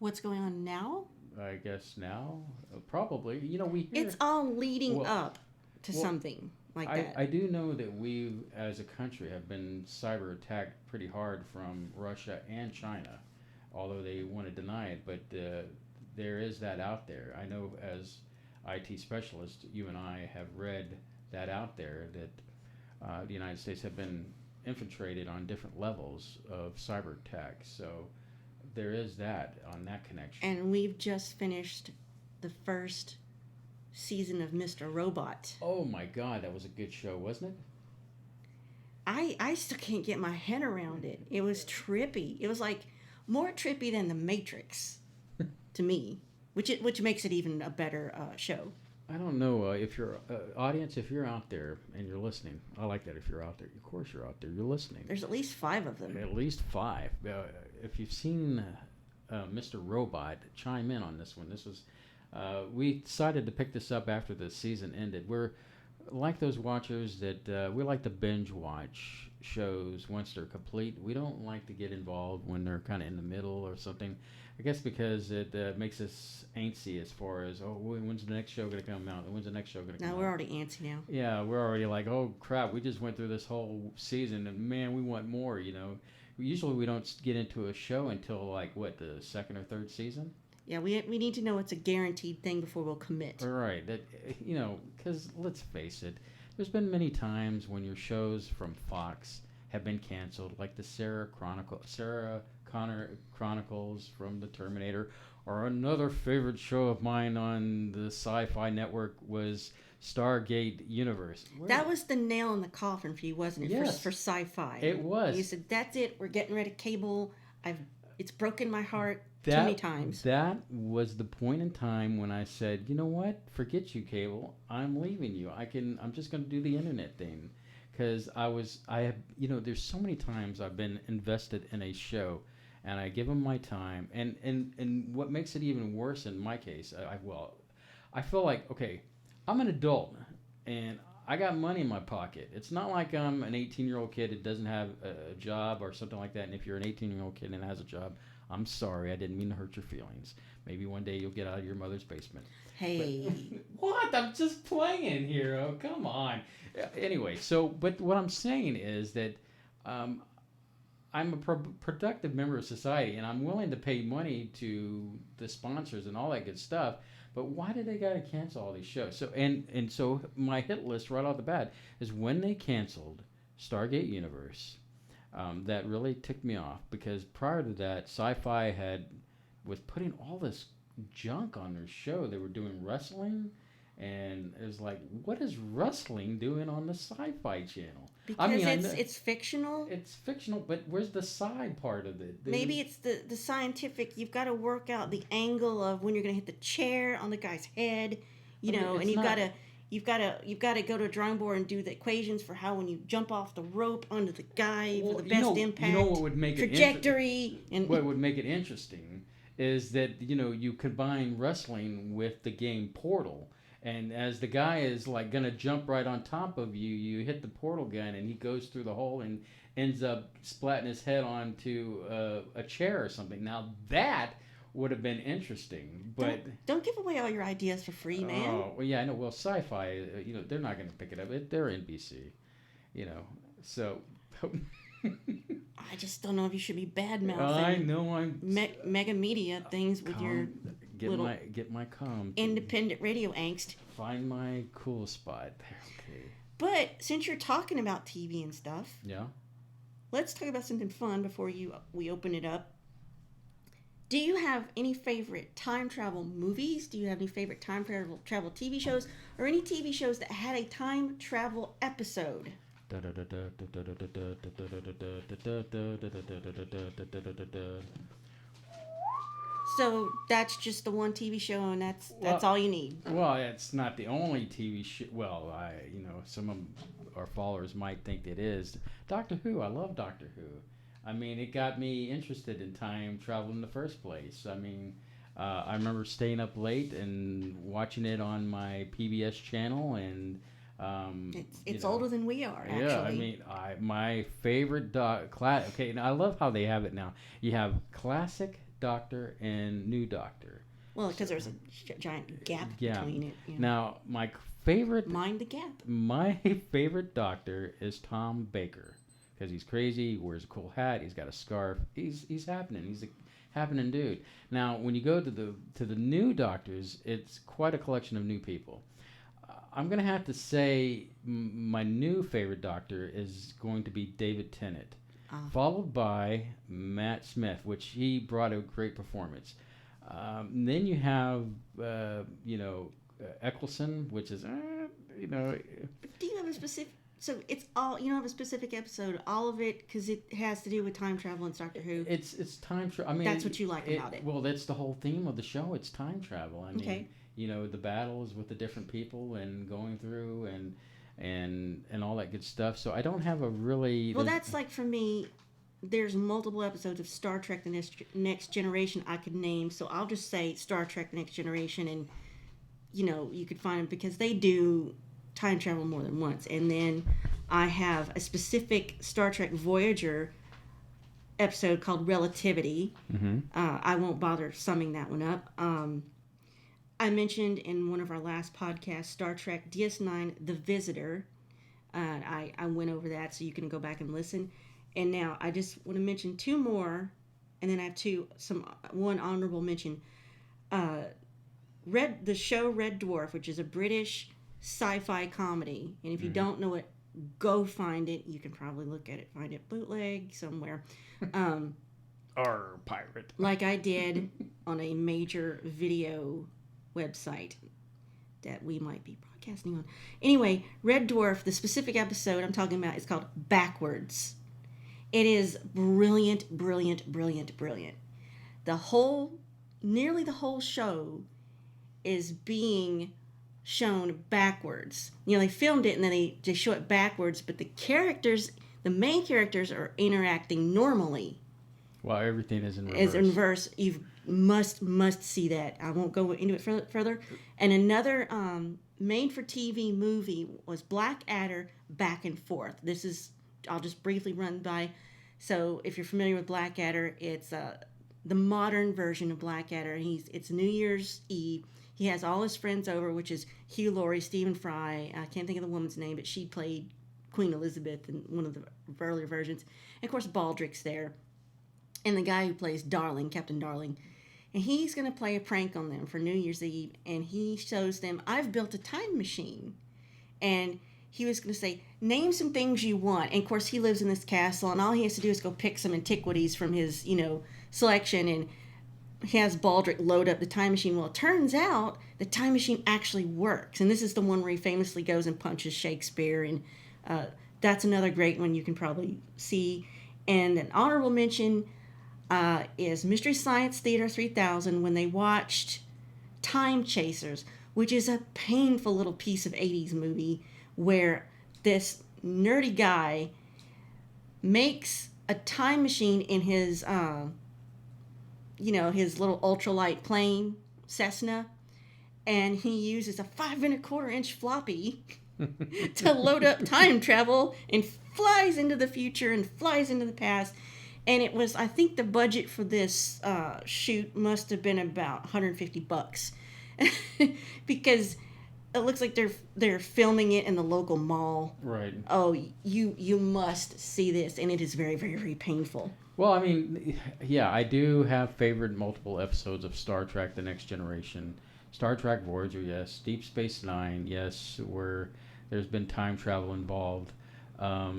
What's going on now? I guess now? Probably. You know, we hear... It's all leading up to something like that. I do know that we, as a country, have been cyber attacked pretty hard from Russia and China, although they want to deny it. But there is that out there. I know as IT specialists, you and I have read that out there, that the United States have been infiltrated on different levels of cyber attacks. So there is that on that connection. And we've just finished the first season of Mr. Robot. Oh my God, that was a good show, wasn't it? I still can't get my head around it. It was trippy. It was like more trippy than The Matrix to me, which makes it even a better show. I don't know if you're audience, if you're out there and you're listening. I like that. If you're out there, of course you're out there. You're listening. There's at least 5 of them. At least 5. If you've seen Mr. Robot, chime in on this one. This was we decided to pick this up after the season ended. We're like those watchers that we like to binge watch shows once they're complete. We don't like to get involved when they're kind of in the middle or something. I guess because it makes us antsy as far as, when's the next show going to come out? When's the next show going to come out? No, we're already antsy now. Yeah, we're already like, oh crap, we just went through this whole season and man, we want more, you know. Usually we don't get into a show until like, what, the 2nd or 3rd season? Yeah, we need to know it's a guaranteed thing before we'll commit. Right, that, you know, because let's face it, there's been many times when your shows from Fox have been canceled, like the Sarah Connor Chronicles from the Terminator, or another favorite show of mine on the Sci-Fi Network was Stargate Universe. That was the nail in the coffin for you, wasn't it? Yes. For Sci-Fi. It was. You said, that's it, we're getting rid of cable. It's broken my heart too many times. That was the point in time when I said, you know what? Forget you, cable. I'm leaving you. I'm just going to do the internet thing. Because there's so many times I've been invested in a show and I give them my time. And what makes it even worse in my case, I feel like, okay, I'm an adult and I got money in my pocket. It's not like I'm an 18-year-old kid that doesn't have a job or something like that. And if you're an 18-year-old kid and has a job, I'm sorry. I didn't mean to hurt your feelings. Maybe one day you'll get out of your mother's basement. Hey. What? I'm just playing here. Oh, come on. Anyway, but what I'm saying is that I'm a productive member of society, and I'm willing to pay money to the sponsors and all that good stuff. But why do they got to cancel all these shows? So so my hit list right off the bat is when they canceled Stargate Universe. That really ticked me off because prior to that, Sci-Fi was putting all this junk on their show. They were doing wrestling, And it was like, what is wrestling doing on the Sci-Fi Channel? Because it's fictional. It's fictional, but where's the sci part of it? Maybe it's the scientific. You've got to work out the angle of when you're going to hit the chair on the guy's head, and you've got to go to a drawing board and do the equations for how when you jump off the rope onto the guy for the best impact. You know what would make trajectory and what would make it interesting is that you combine wrestling with the game Portal. And as the guy is like gonna jump right on top of you, you hit the portal gun, and he goes through the hole and ends up splatting his head onto a chair or something. Now that would have been interesting, but don't give away all your ideas for free, man. Oh well, yeah, I know. Well, Sci-Fi, they're not gonna pick it up. They're NBC, so. I just don't know if you should be bad mouthing. I know I'm mega media things with your get my calm. Independent radio angst. Find my cool spot there. Okay. But since you're talking about TV and stuff, yeah, let's talk about something fun before we open it up. Do you have any favorite time travel movies? Do you have any favorite time travel TV shows, or any TV shows that had a time travel episode? So that's just the one TV show, and that's all you need. Well, it's not the only TV show. Well, some of our followers might think it is. Doctor Who. I love Doctor Who. I mean, it got me interested in time travel in the first place. I mean, I remember staying up late and watching it on my PBS channel, and it's older than we are. Actually. Yeah, I mean, my favorite okay, now I love how they have it now. You have classic Doctor and new Doctor. Well, because there's a giant gap between it. Yeah. Now, my favorite... Mind the gap. My favorite Doctor is Tom Baker. Because he's crazy, he wears a cool hat, he's got a scarf. He's happening. He's a happening dude. Now, when you go to the new Doctors, it's quite a collection of new people. I'm going to have to say my new favorite Doctor is going to be David Tennant. Followed by Matt Smith, which he brought a great performance. Then you have, Eccleston, which is, But do you have a specific? So it's all you don't have a specific episode, all of it, because it has to do with time travel and Doctor Who. It's time travel. I mean, that's what you like about it. Well, that's the whole theme of the show. It's time travel. I mean, okay. The battles with the different people and going through and all that good stuff. So I don't have a really... Well, that's like for me, there's multiple episodes of Star Trek The Next Generation I could name. So I'll just say Star Trek The Next Generation, and, you could find them because they do time travel more than once. And then I have a specific Star Trek Voyager episode called Relativity. Mm-hmm. I won't bother summing that one up. I mentioned in one of our last podcasts Star Trek DS9 The Visitor. I went over that, so you can go back and listen. And now I just want to mention two more, and then I have one honorable mention. The show Red Dwarf, which is a British sci-fi comedy, and if you don't know it, go find it. You can probably find it bootleg somewhere. Or pirate. Like I did on a major video website that we might be broadcasting on. Anyway, Red Dwarf, the specific episode I'm talking about is called Backwards. It is brilliant, brilliant, brilliant, brilliant. Nearly the whole show is being shown backwards. They filmed it and then they show it backwards, but the main characters are interacting normally. Well, everything is in reverse. Is in reverse. You must see that. I won't go into it further. And another made-for-TV movie was Blackadder Back and Forth. I'll just briefly run by. So if you're familiar with Blackadder, it's the modern version of Blackadder. It's New Year's Eve. He has all his friends over, which is Hugh Laurie, Stephen Fry. I can't think of the woman's name, but she played Queen Elizabeth in one of the earlier versions. And of course, Baldrick's there. And the guy who plays Darling, Captain Darling. And he's going to play a prank on them for New Year's Eve. And he shows them, I've built a time machine. And he was going to say, name some things you want. And of course, he lives in this castle. And all he has to do is go pick some antiquities from his, selection. And has Baldric load up the time machine. Well, it turns out the time machine actually works. And this is the one where he famously goes and punches Shakespeare. And that's another great one you can probably see. And an honorable mention is Mystery Science Theater 3000 when they watched Time Chasers, which is a painful little piece of 80s movie where this nerdy guy makes a time machine in his his little ultralight plane Cessna, and he uses a 5 1/4 inch floppy to load up time travel and flies into the future and flies into the past. And it was, I think the budget for this shoot must have been about $150 because it looks like they're filming it in the local mall. Right. Oh, you must see this, and it is very, very, very painful. Well, I mean, yeah, I do have favored multiple episodes of Star Trek: The Next Generation, Star Trek Voyager, yes, Deep Space Nine, yes, where there's been time travel involved. I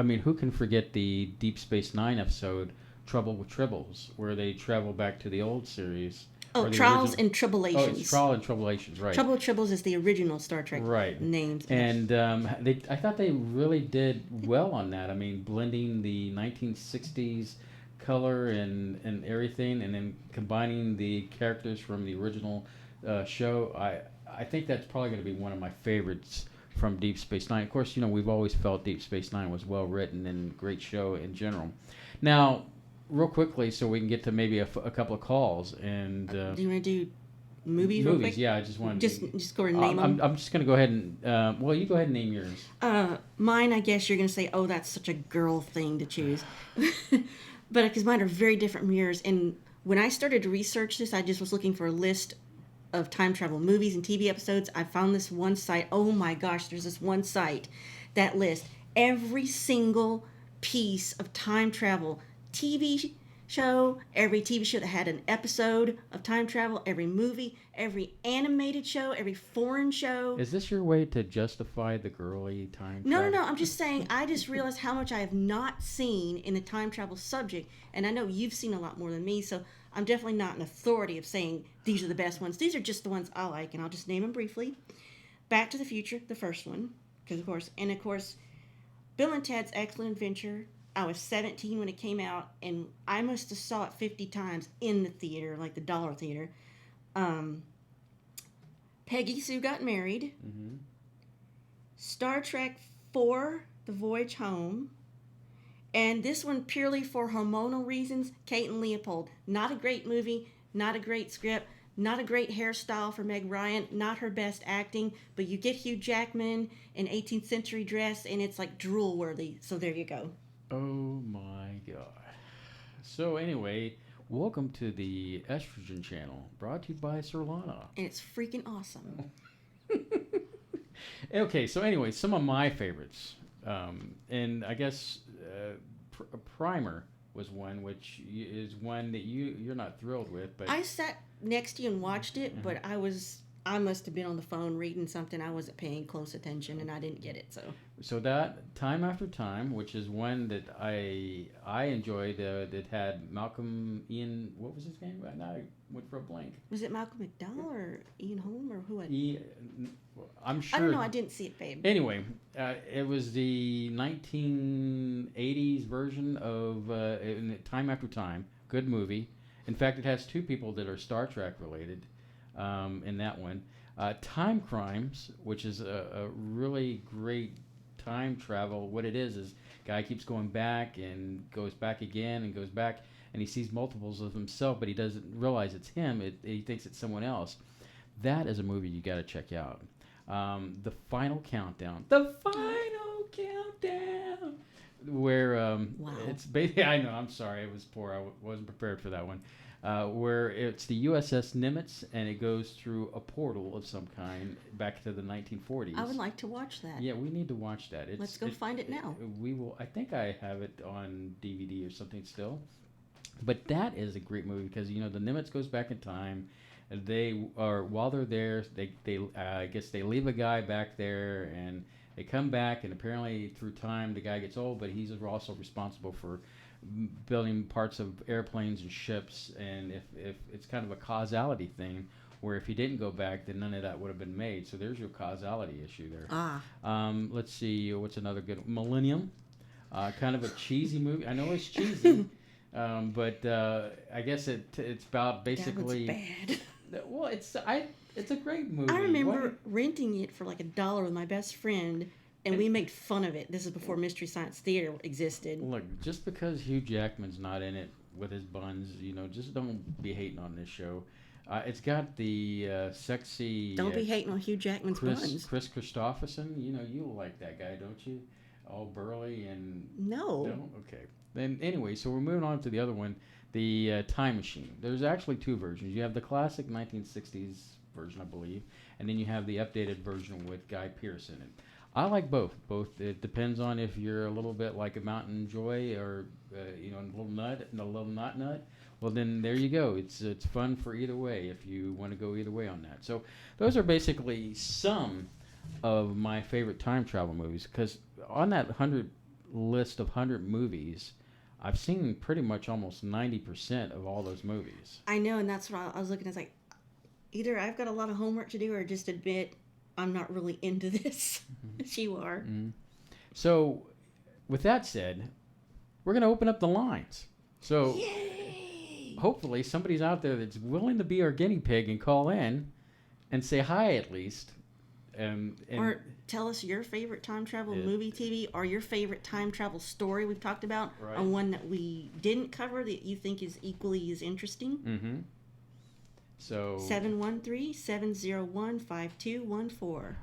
mean, who can forget the Deep Space Nine episode, Trouble with Tribbles, where they travel back to the old series. Oh, Trials and Tribulations. Oh, it's Trial and Tribulations, right. Trouble with Tribbles is the original Star Trek names. And I thought they really did well on that. I mean, blending the 1960s color and everything, and then combining the characters from the original show. I think that's probably going to be one of my favorites from Deep Space Nine. Of course, we've always felt Deep Space Nine was well written and great show in general. Now, real quickly, so we can get to maybe a couple of calls. And do you want to do movies real quick? Yeah, I just want to... Just go ahead and name them. I'm just going to go ahead and... well, you go ahead and name yours. Mine, I guess you're going to say, oh, that's such a girl thing to choose. But because mine are very different from yours. And when I started to research this, I just was looking for a list of time travel movies and TV episodes. I found this one site. Oh my gosh, there's this one site that lists every single piece of time travel TV show, every TV show that had an episode of time travel, every movie, every animated show, every foreign show. Is this your way to justify the girly time travel? No. I'm just saying, I just realized how much I have not seen in the time travel subject. And I know you've seen a lot more than me, so I'm definitely not an authority of saying these are the best ones. These are just the ones I like, and I'll just name them briefly. Back to the Future, the first one, because of course, Bill and Ted's Excellent Adventure. I was 17 when it came out, and I must have saw it 50 times in the theater, like the dollar theater. Peggy Sue Got Married. Mm-hmm. Star Trek 4, The Voyage Home. And this one, purely for hormonal reasons, Kate and Leopold. Not a great movie, not a great script, not a great hairstyle for Meg Ryan, not her best acting, but you get Hugh Jackman in 18th century dress, and it's like drool-worthy. So there you go. Oh my God. So anyway, welcome to the Estrogen Channel, brought to you by Surlana. And it's freaking awesome. Okay, so anyway, some of my favorites. And I guess Primer was one, which is one that you're not thrilled with. But I sat next to you and watched it, but I must have been on the phone reading something. I wasn't paying close attention, and I didn't get it. So that Time After Time, which is one that I enjoyed, that had Malcolm Ian. What was his name? Now I went for a blank. Was it Malcolm McDowell or Ian Holm or who? I'm sure. I don't know. I didn't see it, babe. Anyway, it was the 1980s version of Time After Time. Good movie. In fact, it has two people that are Star Trek related. In that one, Time Crimes, which is a really great time travel. What it is guy keeps going back and goes back again and goes back, and he sees multiples of himself, but he doesn't realize it's him. He thinks it's someone else. That is a movie you got to check out. The Final Countdown. Where wow. It's basically, I know, I'm sorry, it was poor. I wasn't prepared for that one. Where it's the USS Nimitz, and it goes through a portal of some kind back to the 1940s. I would like to watch that. Yeah, we need to watch that. Let's go find it now. We will. I think I have it on DVD or something still. But that is a great movie because the Nimitz goes back in time. They are, while they're there, they I guess they leave a guy back there, and they come back, and apparently through time the guy gets old, but he's also responsible for building parts of airplanes and ships, and if it's kind of a causality thing, where if you didn't go back, then none of that would have been made. So there's your causality issue there. Let's see, what's another good one? Millennium, kind of a cheesy movie. I know it's cheesy, but I guess it's about basically. That was bad. Well, it's a great movie. I remember renting it for like $1 with my best friend, and we made fun of it. This is before Mystery Science Theater existed. Look, just because Hugh Jackman's not in it with his buns, just don't be hating on this show. It's got the sexy. Don't be hating on Hugh Jackman's buns. Chris Christopherson. You like that guy, don't you? All burly and. No. Okay. Then anyway, so we're moving on to the other one, the Time Machine. There's actually two versions. You have the classic 1960s version, I believe, and then you have the updated version with Guy Pearce in it. I like both. It depends on if you're a little bit like a Mountain Joy or a little nut. Well, then there you go. It's fun for either way if you want to go either way on that. So those are basically some of my favorite time travel movies, because on that 100 list of 100 movies, I've seen pretty much almost 90% of all those movies. I know, and that's what I was looking at. Like, either I've got a lot of homework to do, or just admit I'm not really into this. As you are. Mm-hmm. So, with that said, we're going to open up the lines. So, Yay! Hopefully somebody's out there that's willing to be our guinea pig and call in and say hi at least. Or tell us your favorite time travel movie, TV, or your favorite time travel story we've talked about, right. Or one that we didn't cover that you think is equally as interesting. Mm-hmm. So 713-701-5214.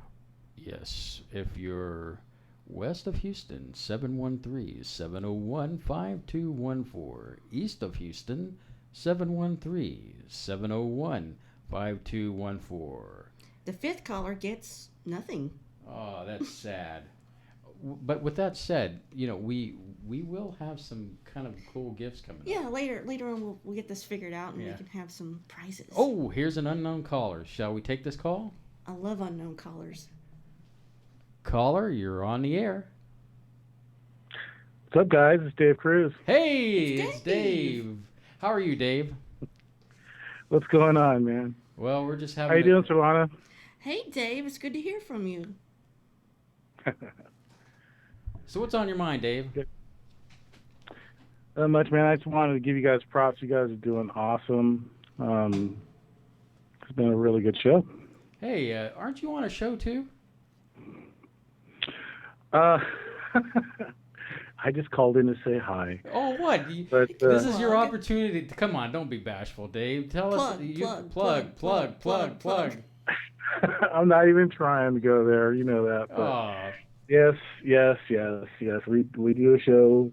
Yes, if you're west of Houston, 713-701-5214. East of Houston, 713-701-5214. The fifth caller gets nothing. Oh, that's sad. But with that said, we will have some kind of cool gifts coming up. Yeah, later on we'll get this figured out, and we can have some prizes. Oh, here's an unknown caller. Shall we take this call? I love unknown callers. Caller, you're on the air. What's up, guys? It's Dave Cruz. Hey, it's Dave. How are you, Dave? What's going on, man? Well, we're just having. How you doing, Surlana? Hey, Dave. It's good to hear from you. So what's on your mind, Dave? Not much, man. I just wanted to give you guys props. You guys are doing awesome. It's been a really good show. Hey, aren't you on a show too? I just called in to say hi. Oh, what? This is your opportunity. Come on, don't be bashful, Dave. Tell us. Plug. I'm not even trying to go there. You know that. But yes. We do a show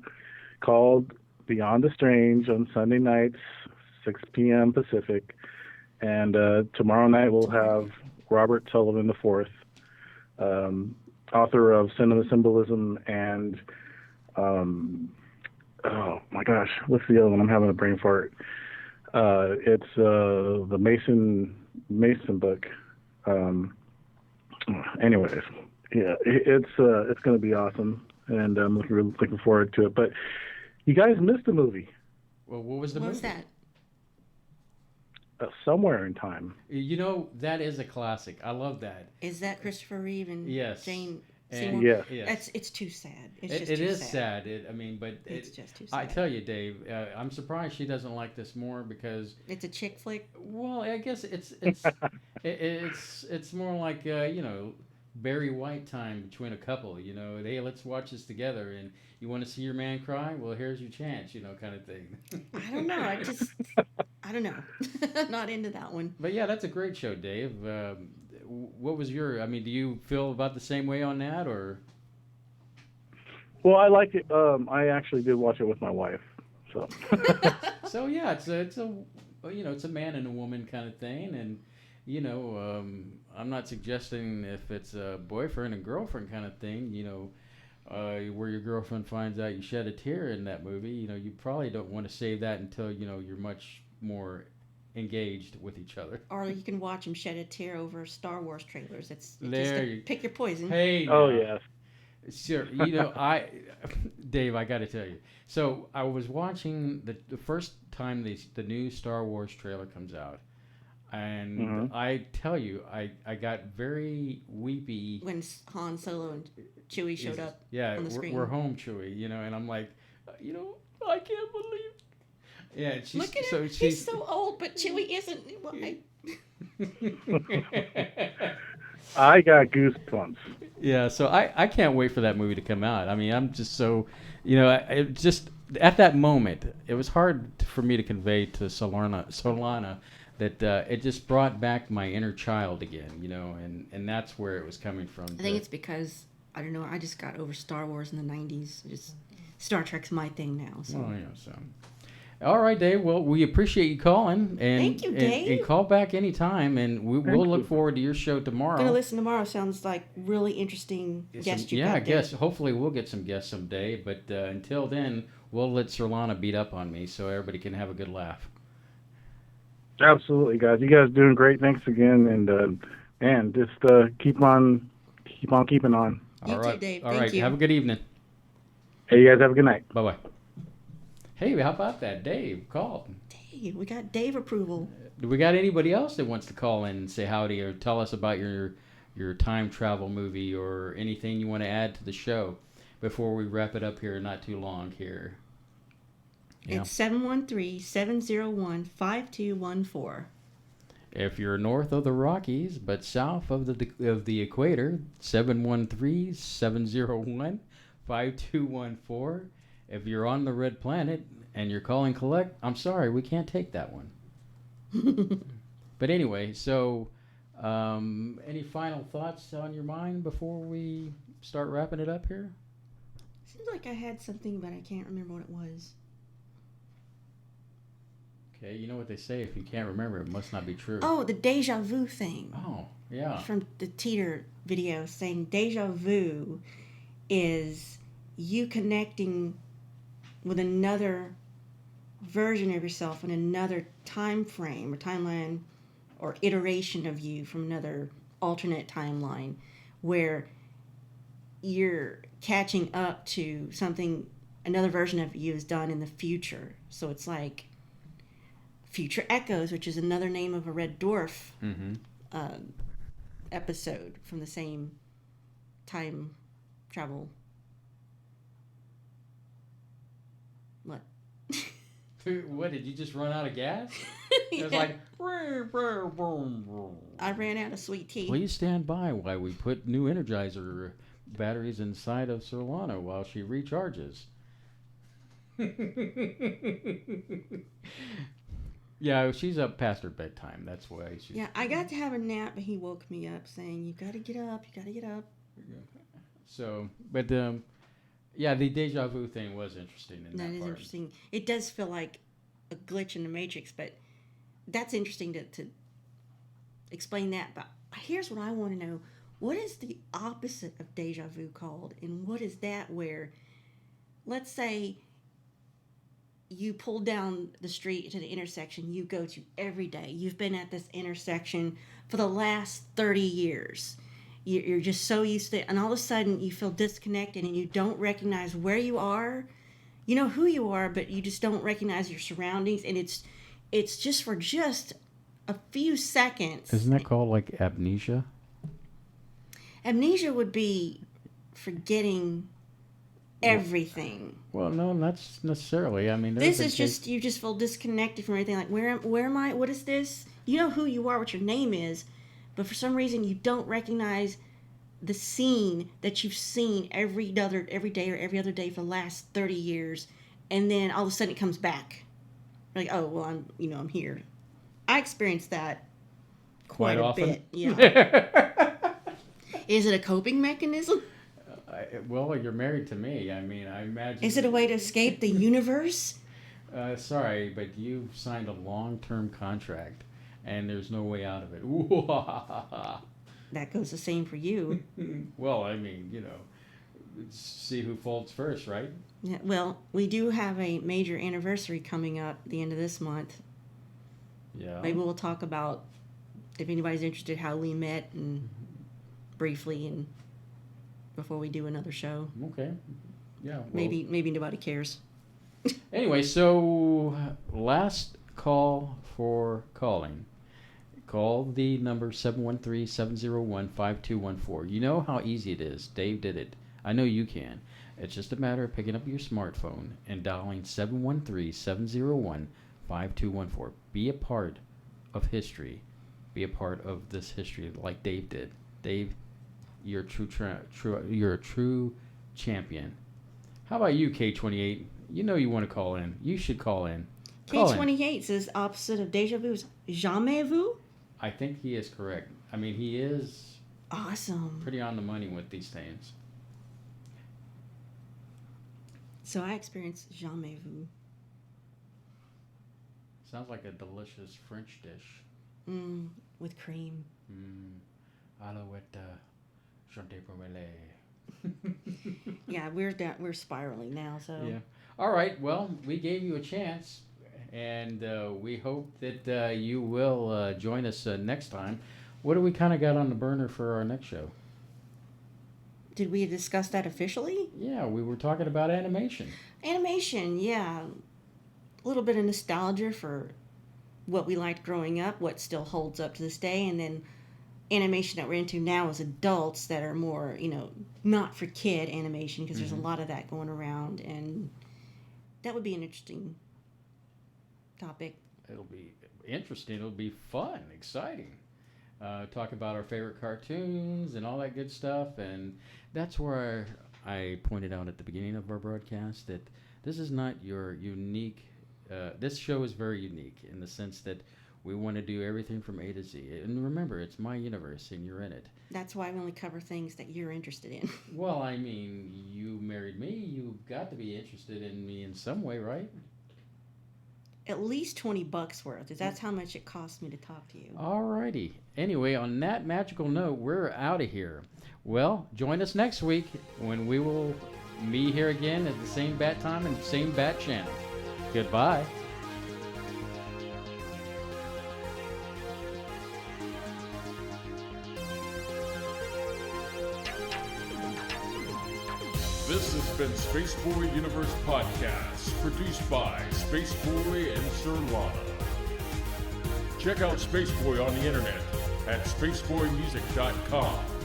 called Beyond the Strange on Sunday nights, 6 p.m. Pacific. And tomorrow night we'll have Robert Sullivan IV, author of Cinema Symbolism and, oh my gosh, what's the other one? I'm having a brain fart. It's the Mason book. Anyways, yeah, it's going to be awesome, and I'm really looking forward to it. But you guys missed the movie. Well, what was the movie? What was that? Somewhere in Time. That is a classic. I love that. Is that Christopher Reeve and Jane Seymour? Yes. It's too sad. It is sad. It's just too sad. I tell you, Dave, I'm surprised she doesn't like this more because it's a chick flick. Well, I guess it's it's more like Barry White time between a couple. Hey, let's watch this together, and you want to see your man cry? Well, here's your chance, kind of thing. I don't know. I don't know. Not into that one. But yeah, that's a great show, Dave. What was your? Do you feel about the same way on that, or? Well, I liked it. I actually did watch it with my wife. So. So yeah, it's a man and a woman kind of thing, and I'm not suggesting if it's a boyfriend and girlfriend kind of thing, where your girlfriend finds out you shed a tear in that movie. You probably don't want to save that until you're much more engaged with each other. Or you can watch them shed a tear over Star Wars trailers. Pick your poison. Hey. Oh yes. Sure. Dave, I got to tell you. So I was watching the first time the new Star Wars trailer comes out, and I tell you, I got very weepy when Han Solo and Chewie showed up on the screen. We're home, Chewie, and I'm like, I can't believe. Yeah, Look at him. He's so old, but Chewie isn't. I got goosebumps. Yeah, so I can't wait for that movie to come out. I mean, I'm just so, it just at that moment, it was hard for me to convey to Surlana that it just brought back my inner child again, and that's where it was coming from. I think it's because, I don't know, I just got over Star Wars in the 90s. Star Trek's my thing now. So. Oh, yeah, so. All right, Dave. Well, we appreciate you calling. And, Thank you, Dave. And call back anytime, and we'll look forward to your show tomorrow. I'm going to listen tomorrow. Sounds like really interesting guest you got I guess. Hopefully we'll get some guests someday. But until then, we'll let Surlana beat up on me so everybody can have a good laugh. Absolutely, guys. You guys are doing great. Thanks again. And just keep on keeping on. You too, Dave. All Thank right. you. Have a good evening. Hey, you guys have a good night. Bye-bye. Hey, how about that? Dave called. Dave, we got Dave approval. Do we got anybody else that wants to call in and say howdy or tell us about your time travel movie or anything you want to add to the show before we wrap it up here not too long here? Yeah. It's 713-701-5214. If you're north of the Rockies but south of the equator, 713-701-5214. If you're on the red planet and you're calling collect, I'm sorry, we can't take that one. But anyway, so any final thoughts on your mind before we start wrapping it up here? Seems like I had something, but I can't remember what it was. Okay, you know what they say, if you can't remember, it must not be true. Oh, the deja vu thing. Oh, yeah. From the Titor video, saying deja vu is you connecting with another version of yourself in another time frame or timeline or iteration of you from another alternate timeline where you're catching up to something another version of you has done in the future. So it's like Future Echoes, which is another name of a Red Dwarf episode from the same time travel. What? What, did you just run out of gas? Yeah. It was like... I ran out of sweet tea. Please stand by while we put new Energizer batteries inside of Surlana while she recharges. Yeah, she's up past her bedtime. That's why she's... Yeah, I got to have a nap, but he woke me up saying, you got to get up, you got to get up. So, but... yeah, the deja vu thing was interesting in that That is part. interesting. It does feel like a glitch in the Matrix, but that's interesting to explain that. But here's what I want to know. What is the opposite of deja vu called? And what is that where, let's say, you pull down the street to the intersection you go to every day. You've been at this intersection for the last 30 years. You're just so used to it, and all of a sudden you feel disconnected and you don't recognize where you are. You know who you are, but you just don't recognize your surroundings, and it's just for just a few seconds. Isn't that called like amnesia? Amnesia would be forgetting everything. Well, no, not necessarily. I mean, this is just you just feel disconnected from everything. Like where am I? What is this? You know who you are, what your name is. But for some reason, you don't recognize the scene that you've seen every day or every other day for the last 30 years, and then all of a sudden it comes back. Like, oh well, I'm here. I experienced that quite a often. bit. Yeah. Is it a coping mechanism? Well, you're married to me. I mean, I imagine. Is it a way to escape the universe? Sorry, but you've signed a long-term contract. And there's no way out of it. That goes the same for you. Well, I mean, see who folds first, right? Yeah, well, we do have a major anniversary coming up at the end of this month. Yeah. Maybe we'll talk about, if anybody's interested, how we met and briefly and before we do another show. Okay. Yeah. Well, Maybe nobody cares. Anyway, so last call for calling. Call the number 713-701-5214. You know how easy it is. Dave did it. I know you can. It's just a matter of picking up your smartphone and dialing 713-701-5214. Be a part of history. Be a part of this history like Dave did. Dave, you're you're a true champion. How about you, K28? You know you want to call in. You should call in. K28 says opposite of deja vu is jamais vu. I think he is correct. I mean, he is awesome. Pretty on the money with these things. So I experienced jamais vu. Sounds like a delicious French dish. With cream. Alouette Chanté Pommelé. Yeah, we're spiraling now, so. Yeah. All right, well, we gave you a chance, and we hope that you will join us next time. What do we kind of got on the burner for our next show? Did we discuss that officially? Yeah, we were talking about animation. Animation, yeah. A little bit of nostalgia for what we liked growing up, what still holds up to this day, and then animation that we're into now as adults that are more, not for kid animation, because there's a lot of that going around, and that would be an interesting topic. It'll be interesting. It'll be fun, exciting. Talk about our favorite cartoons and all that good stuff, and that's where I pointed out at the beginning of our broadcast that this is not your unique. This show is very unique in the sense that we want to do everything from A to Z. And remember, it's my universe, and you're in it. That's why we only cover things that you're interested in. Well, I mean, you married me. You've got to be interested in me in some way, right? At least $20 worth. That's how much it cost me to talk to you. All righty. Anyway, on that magical note, we're out of here. Well, join us next week when we will be here again at the same bat time and same bat channel. Goodbye. This has been Spaceboy Universe Podcast, produced by Spaceboy and Surlana. Check out Spaceboy on the internet at spaceboymusic.com.